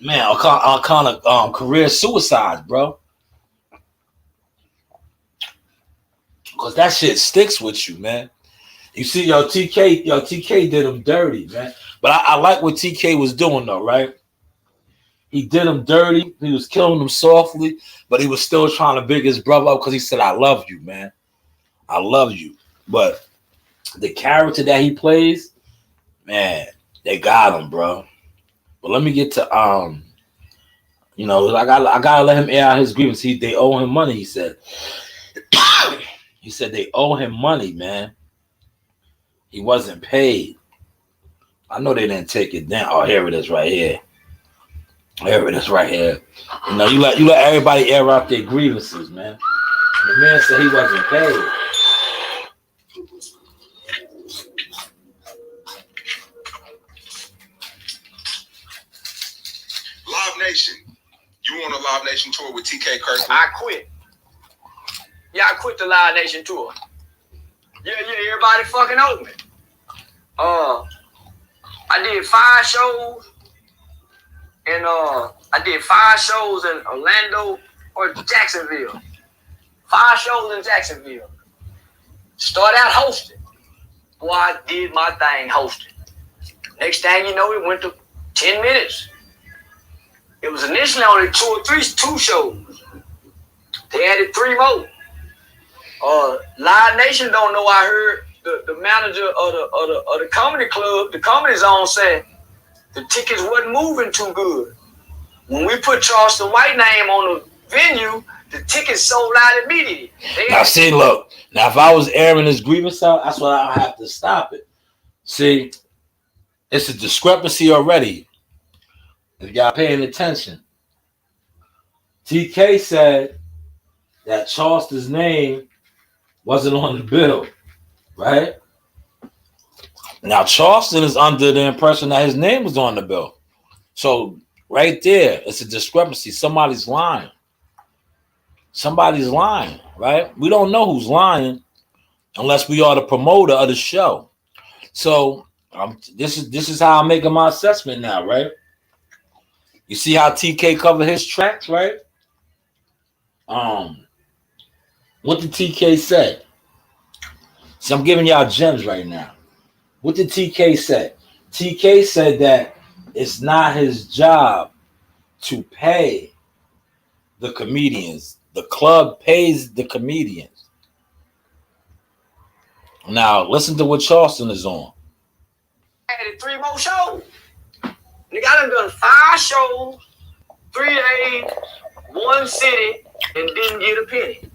Man, I'll kind of career suicides, bro. Because that shit sticks with you, man. You see, TK did him dirty, man. But I like what TK was doing, though, right? He did him dirty. He was killing him softly, but he was still trying to big his brother up because he said, I love you, man. I love you. But the character that he plays, man, they got him, bro. But let me get to I gotta let him air out his grievance. They owe him money, he said. He said they owe him money, man. He wasn't paid. I know they didn't take it down. Oh, here it is right here. Here it is right here. You know, you let everybody air out their grievances, man. The man said he wasn't paid. Live Nation. You on a Live Nation tour with TK Kirkland? I quit. Yeah, I quit the Live Nation tour. Yeah, everybody fucking owed me. I did 5 shows, and I did 5 shows in Orlando or Jacksonville. 5 shows in Jacksonville. Started out hosting. Boy, I did my thing hosting. Next thing you know, it went to 10 minutes. It was initially only 2 shows. They added 3 more. Live Nation don't know. I heard the manager of the comedy club, the Comedy Zone, said the tickets wasn't moving too good. When we put Charleston White name on the venue, the tickets sold out immediately. Now see, look. Now if I was airing this grievance out, that's why I have to stop it. See, it's a discrepancy already. If y'all paying attention, TK said that Charleston's name wasn't on the bill, right? Now Charleston is under the impression that his name was on the bill. So right there, it's a discrepancy. Somebody's lying. Somebody's lying, right? We don't know who's lying unless we are the promoter of the show. So this is how I'm making my assessment now, right? You see how TK covered his tracks, right? What did TK say? So I'm giving y'all gems right now. What did TK say? TK said that it's not his job to pay the comedians. The club pays the comedians. Now, listen to what Charleston is on. I added 3 more shows. Nigga, I done 5 shows, 3 days, 1 city, and didn't get a penny.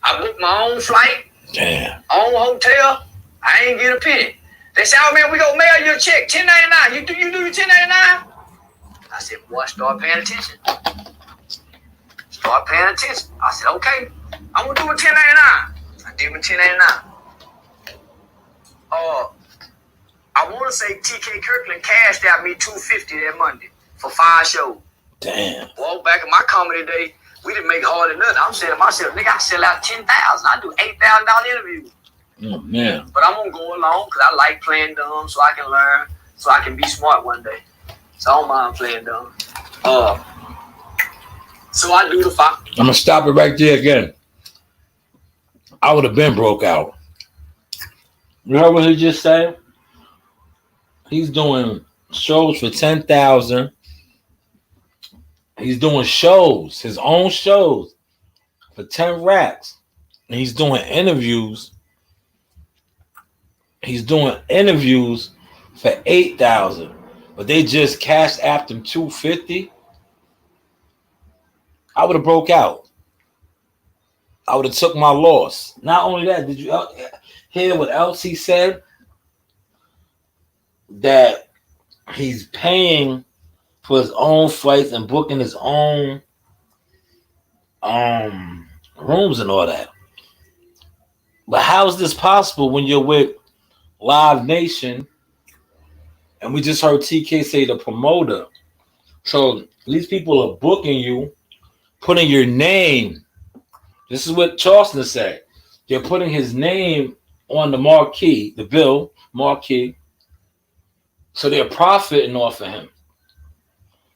I booked my own flight, own hotel. I ain't get a penny. They said, "Oh man, we gonna mail you a check, $10.99. You do your $10.99?" I said, "Boy, start paying attention. Start paying attention." I said, "Okay, I'm gonna do a $10.99." I did my $10.99. I want to say TK Kirkland cashed out me $250 that Monday for 5 shows. Damn. Well, back in my comedy day, We didn't make hardly nothing. I'm saying to myself, nigga, I sell out 10,000. I do $8,000 interviews. Oh, man. But I'm gonna go along because I like playing dumb, so I can learn, so I can be smart one day. So I don't mind playing dumb. So I do the five. I'm gonna stop it right there again. I would have been broke out. You heard what he just said? He's doing shows for 10,000. He's doing shows, his own shows, for 10 racks. And he's doing interviews. He's doing interviews for 8,000. But they just cashed after him 250. I would have broke out. I would have took my loss. Not only that, did you hear what else he said? That he's paying for his own flights and booking his own rooms and all that. But how is this possible when you're with Live Nation? And we just heard TK say the promoter. So these people are booking you, putting your name. This is what Charleston said. They're putting his name on the marquee, the bill, marquee. So they're profiting off of him.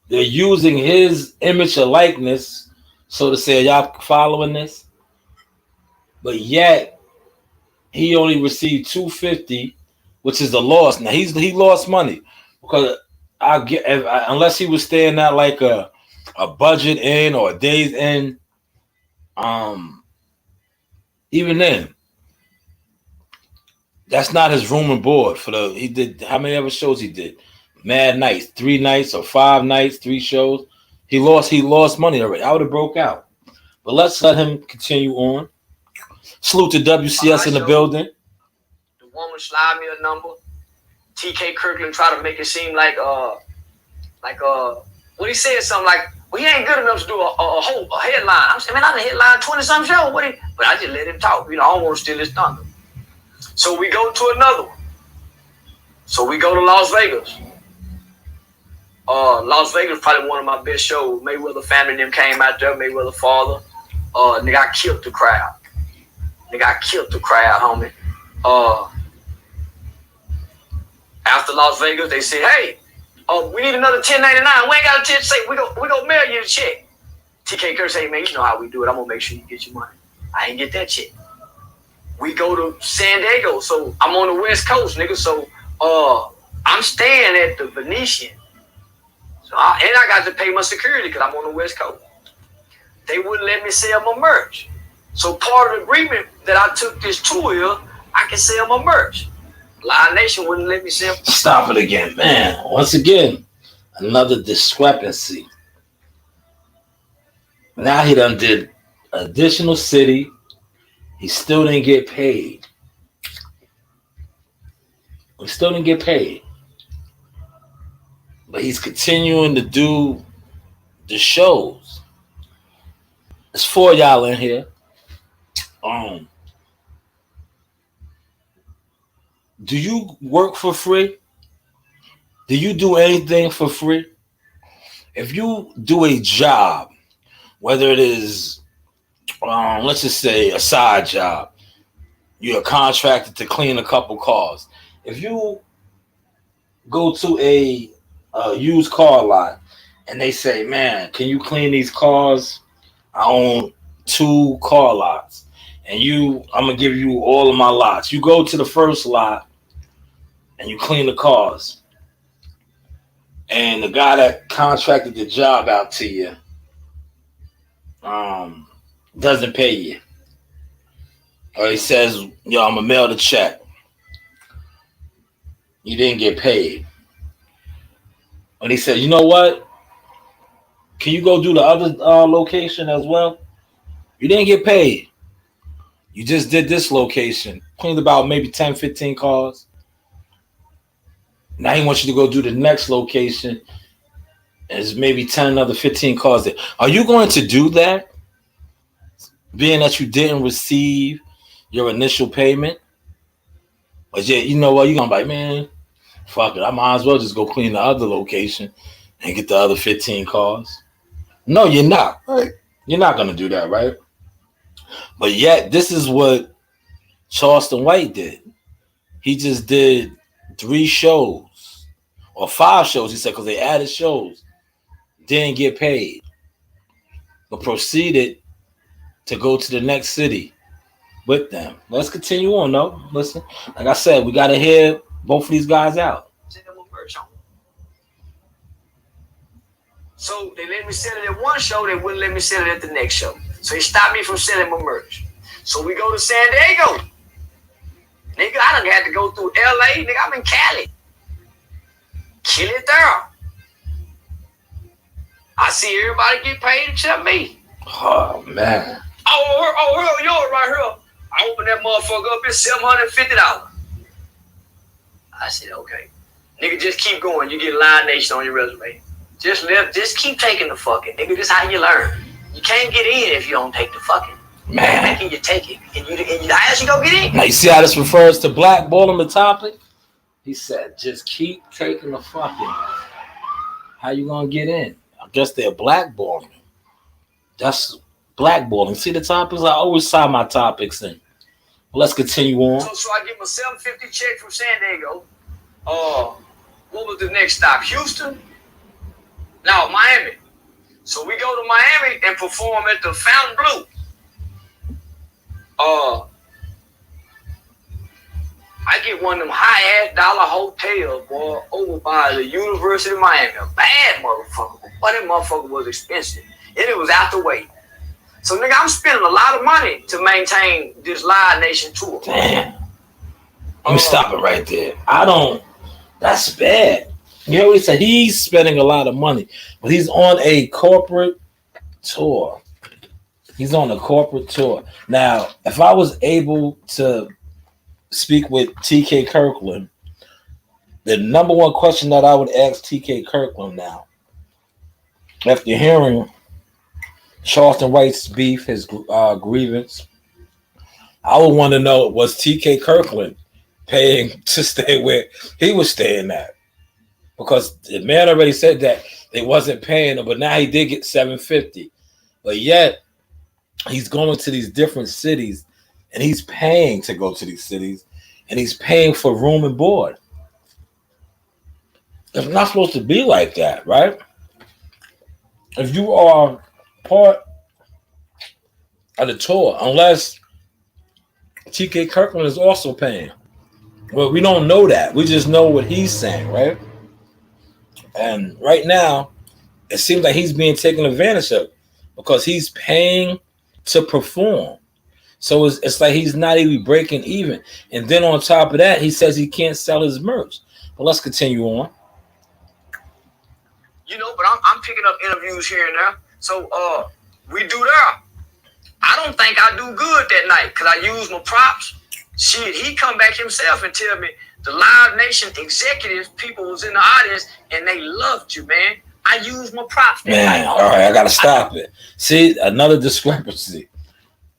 They're using his image or likeness, so to say, y'all following this? But yet, he only received $250, which is a loss. Now, he lost money because unless he was staying at like a budget inn or a day's inn, even then, that's not his room and board. He did how many other shows he did? Mad nights, 3 nights or 5 nights, 3 shows. He lost money already. I would have broke out. But let's let him continue on. Salute to WCS in the building. The woman slide me a number. TK Kirkland try to make it seem like when he said something like, well, he ain't good enough to do a headline. I'm saying, man, I done headline 20-something show. But I just let him talk. You know, I don't want to steal his thunder. So we go to another one. So we go to Las Vegas. Las Vegas probably one of my best shows. Mayweather family and them came out there. Mayweather father. Nigga, I killed the crowd. Homie. After Las Vegas, they said, hey, we need another 1099. We ain't got a 10. Say we go mail you the check. TK Kirk say, man, you know how we do it. I'm gonna make sure you get your money. I ain't get that check. We go to San Diego, so I'm on the West Coast, nigga. So I'm staying at the Venetian. So I got to pay my security because I'm on the West Coast. They wouldn't let me sell my merch. So part of the agreement that I took this tour, I can sell my merch. Live Nation wouldn't let me sell. Stop it again, man. Once again, another discrepancy. Now he done did additional city. He still didn't get paid. But he's continuing to do the shows. There's 4 y'all in here. Do you work for free? Do you do anything for free? If you do a job, whether it is, let's just say a side job, you're contracted to clean a couple cars. If you go to a used car lot and they say, man, can you clean these cars? I own 2 car lots. And I'm going to give you all of my lots. You go to the first lot and you clean the cars. And the guy that contracted the job out to you doesn't pay you. Or he says, yo, I'm going to mail the check. You didn't get paid. And he said, you know what? Can you go do the other location as well? You didn't get paid. You just did this location. Cleaned about maybe 10, 15 cars. Now he wants you to go do the next location. There's maybe 10, another 15 cars there. Are you going to do that? Being that you didn't receive your initial payment? But yeah, you know what? You're going to be like, man, fuck it. I might as well just go clean the other location and get the other 15 cars. No, you're not. Right? You're not gonna do that, right? But yet, this is what Charleston White did. He just did 3 shows or 5 shows. He said because they added shows, didn't get paid, but proceeded to go to the next city with them. Let's continue on, though. Listen, like I said, we got to hear both of these guys out. So they let me sell it at one show, they wouldn't let me sell it at the next show. So they stopped me from selling my merch. So we go to San Diego. Nigga, I done had to go through LA. Nigga, I'm in Cali. Kill it there. I see everybody get paid except me. Oh, man. Oh, yo, right here. I opened that motherfucker up, it's $750. I said, okay. Nigga, just keep going. You get Live Nation on your resume. Just keep taking the fucking. Nigga, this is how you learn. You can't get in if you don't take the fucking. Man. Making you take it. And you how else you gonna get in? Now, you see how this refers to blackballing the topic? He said, just keep taking the fucking. How you gonna get in? I guess they're blackballing. That's blackballing. See the topics? I always tie my topics in. Well, let's continue on. So I get my $750 check from San Diego. What was the next stop? Houston? No, Miami. So we go to Miami and perform at the Fountain Blue. I get one of them high-ass dollar hotels, boy, over by the University of Miami. A bad motherfucker. But that motherfucker was expensive. And it was out the way. So, nigga, I'm spending a lot of money to maintain this Live Nation tour. Damn. Let me stop it right there. That's bad. You know what he said? He's spending a lot of money, but he's on a corporate tour. He's on a corporate tour. Now, if I was able to speak with TK Kirkland, the number one question that I would ask TK Kirkland now, after hearing Charleston White's beef, his grievance, I would want to know, was TK Kirkland paying to stay where he was staying at? Because the man already said that they wasn't paying him, but now he did get $750. But yet, he's going to these different cities, and he's paying to go to these cities, and he's paying for room and board. It's not supposed to be like that, right? If you are part of the tour, unless TK Kirkland is also paying. Well, we don't know that. We just know what he's saying, right? And right now, it seems like he's being taken advantage of because he's paying to perform. So it's like he's not even breaking even. And then on top of that, he says he can't sell his merch. But let's continue on. You know, but I'm picking up interviews here and there. So we do there. I don't think I do good that night because I use my props. Shit, he come back himself and tell me the Live Nation executives, people was in the audience and they loved you, man. I used my props that night. Man, all right, I got to stop it. See, another discrepancy.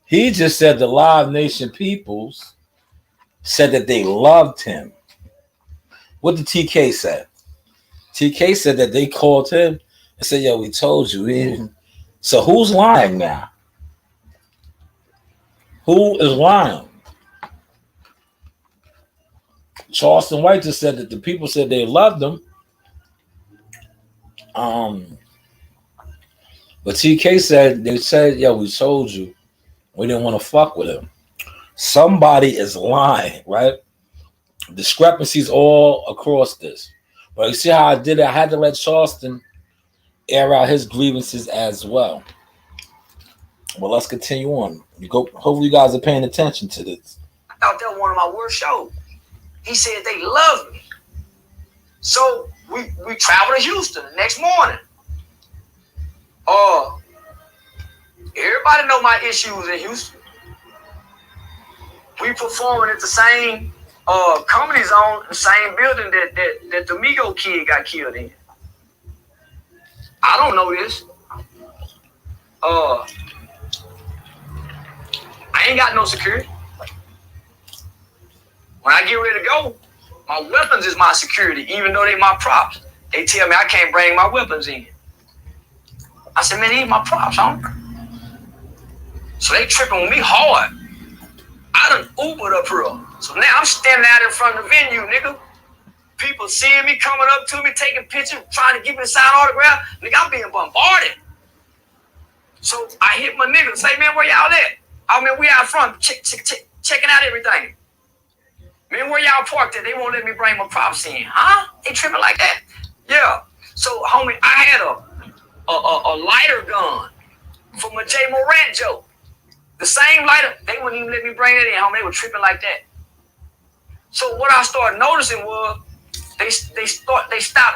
He just said the Live Nation peoples said that they loved him. What did TK say? TK said that they called him and said, yo, we told you. So who's lying now? Who is lying? Charleston White just said that the people said they loved him. But TK said, they said, yo, we told you. We didn't want to fuck with him. Somebody is lying, right? Discrepancies all across this. But you see how I did it? I had to let Charleston air out his grievances as well. Well, let's continue on. Hopefully you guys are paying attention to this. I thought that was one of my worst shows. He said they loved me. So we traveled to Houston the next morning. Everybody know my issues in Houston. We performing at the same Comedy Zone, the same building that the Migo kid got killed in. I don't know this. I ain't got no security. When I get ready to go, my weapons is my security, even though they my props. They tell me I can't bring my weapons in. I said, man, these my props, homie. So they tripping on me hard. I done Ubered up here. So now I'm standing out in front of the venue, nigga. People seeing me, coming up to me, taking pictures, trying to give me a signed autograph. Nigga, I'm being bombarded. So I hit my nigga and say, man, where y'all at? I mean, we out front, checking out everything. Man, where y'all parked at? They won't let me bring my props in. Huh? They tripping like that? Yeah. So, homie, I had a lighter gun from a J. Morant joke. The same lighter, they wouldn't even let me bring it in, homie. They were tripping like that. So what I started noticing was they stopped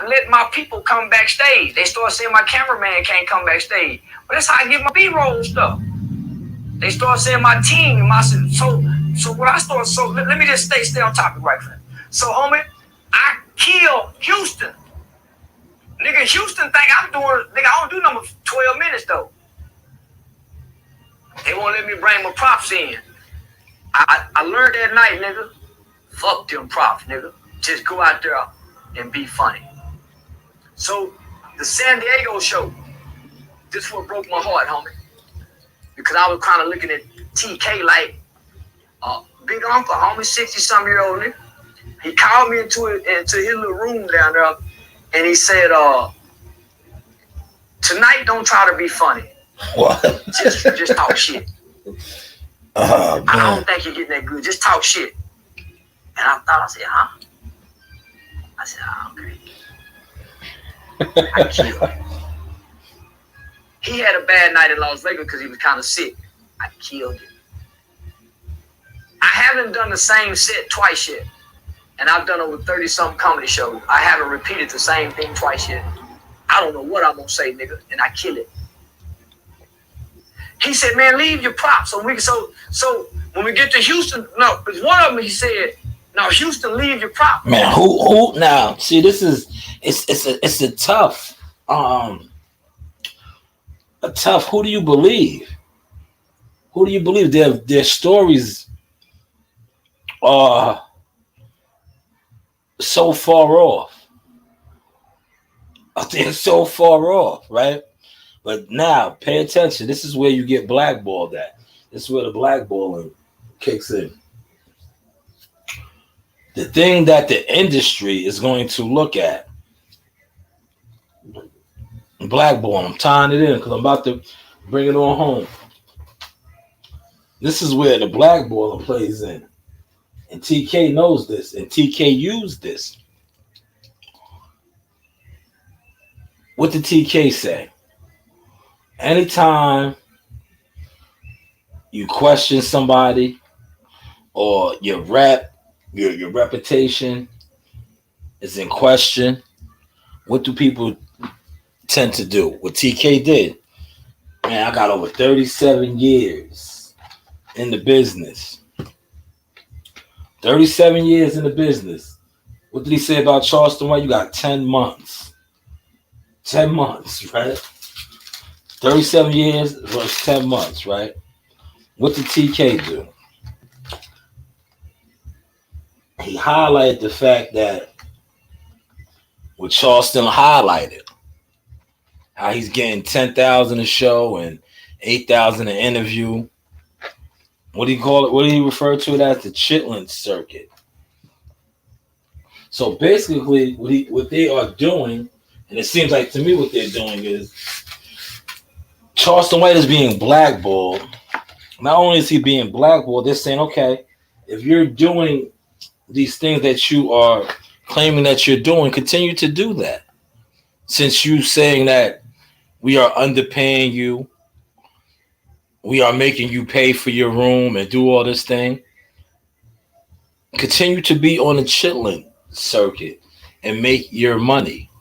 letting my people come backstage. They started saying my cameraman can't come backstage. But that's how I get my B-roll and stuff. They started saying my team, so what I started, so let me just stay on topic right there. So homie, I killed Houston. Nigga, Houston think I'm doing, nigga, I don't do number 12 minutes though. They won't let me bring my props in. I learned that night, nigga. Fuck them props, nigga. Just go out there and be funny. So the San Diego show, this is what broke my heart, homie. Because I was kind of looking at TK like big uncle, homie, 60-some-year-old nigga. He called me into his little room down there, and he said, tonight don't try to be funny. What? Just talk shit. Oh, I don't think you're getting that good. Just talk shit. And I said, huh? I said, okay. I killed him. He had a bad night in Las Vegas because he was kind of sick. I killed him. I haven't done the same set twice yet. And I've done over 30-something comedy shows. I haven't repeated the same thing twice yet. I don't know what I'm going to say, nigga. And I kill it. He said, man, leave your props. So when we get to Houston, no, because one of them, he said, no, Houston, leave your props. Man, who now? See, this is it's a tough, who do you believe? Who do you believe? Their stories are so far off. They're so far off, right? But now, pay attention. This is where you get blackballed at. This is where the blackballing kicks in. The thing that the industry is going to look at, blackballing. I'm tying it in because I'm about to bring it on home. This is where the blackballing plays in. And TK knows this. And TK used this. What did TK say? Anytime you question somebody or your reputation is in question, what do people tend to do? What TK did. Man, I got over 37 years in the business. 37 years in the business. What did he say about Charleston White? You got 10 months. 10 months, right? 37 years versus 10 months, right? What did TK do? He highlighted the fact that what Charleston highlighted, how he's getting 10,000 a show and 8,000 an interview. What do you call it? What do you refer to it as? The Chitlin circuit. So basically, what they are doing, and it seems like to me what they're doing is Charleston White is being blackballed. Not only is he being blackballed, they're saying, okay, if you're doing these things that you are claiming that you're doing, continue to do that. Since you saying that we are underpaying you, we are making you pay for your room and do all this thing, continue to be on the Chitlin circuit and make your money.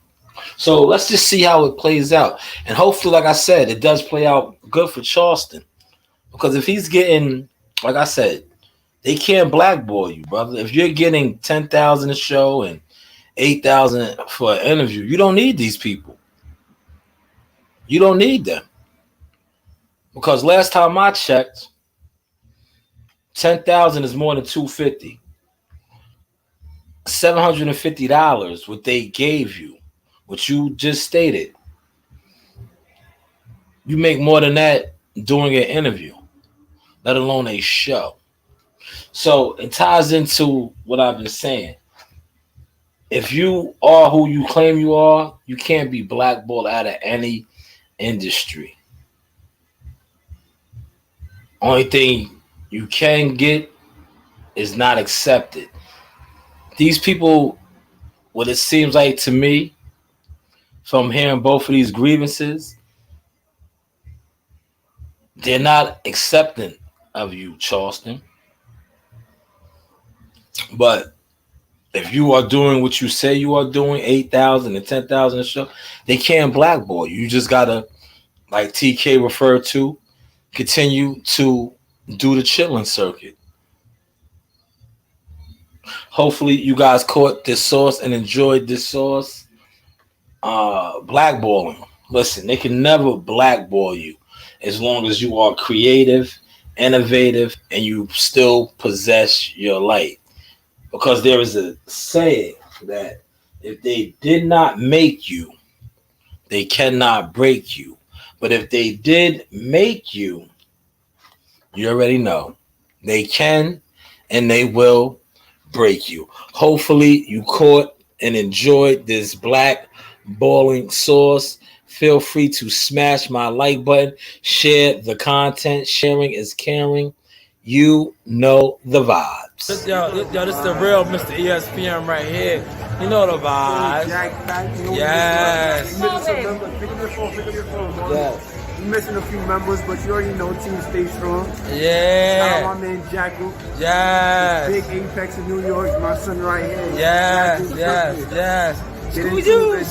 So let's just see how it plays out. And hopefully, like I said, it does play out good for Charleston. Because if he's getting, like I said, they can't blackball you, brother. If you're getting 10,000 a show and 8,000 for an interview, you don't need these people. You don't need them. Because last time I checked, 10,000 is more than $250. $750, what they gave you, what you just stated. You make more than that doing an interview. let alone a show. So it ties into what I've been saying. If you are who you claim you are, you can't be blackballed out of any industry. Only thing you can get is not accepted. These people, what it seems like to me, from hearing both of these grievances, they're not accepting of you, Charleston. But if you are doing what you say you are doing, 8,000 and 10,000 a show, they can't blackball you. You just gotta, like TK referred to, continue to do the chilling circuit. Hopefully you guys caught this sauce and enjoyed this sauce. Blackballing. Listen, they can never blackball you as long as you are creative, innovative, and you still possess your light. Because there is a saying that if they did not make you, they cannot break you. But if they did make you, you already know they can and they will break you. Hopefully you caught and enjoyed this black balling sauce. Feel free to smash my like button, share the content. Sharing is caring. You know the vibes. Yo, this is the real Mr. ESPN right here. You know the vibes. Yes. Pick up your phone. Yes. You're missing a few members, but you already know Team Stay Strong. Yeah. Shout out my man Jackal. Yes. Big Apex in New York. My son right here. Yes. Yes. Screw you.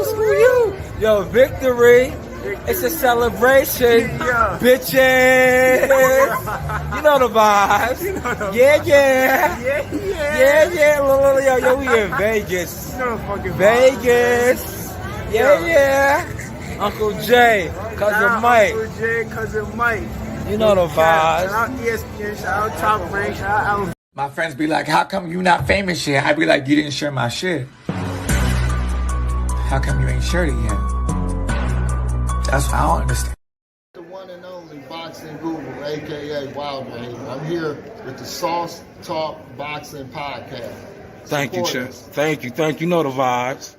Screw you. Yo, victory. It's a celebration, yeah. Bitches. You know the vibes. Yeah. Yo, we in Vegas. You know the fucking Vegas. Vibes. Yeah. Uncle Jay, cousin Mike. Uncle Jay, cousin Mike. You know the vibes. Shout out ESPN. Shout out Top Rank. Shout out. My friends be like, how come you not famous yet? I be like, you didn't share my shit. How come you ain't shared it yet? That's what I don't understand. The one and only Boxing Guru, a.k.a. Wild Man. I'm here with the Sauce Talk Boxing Podcast. Thank you, Chip. Thank you. You know the vibes.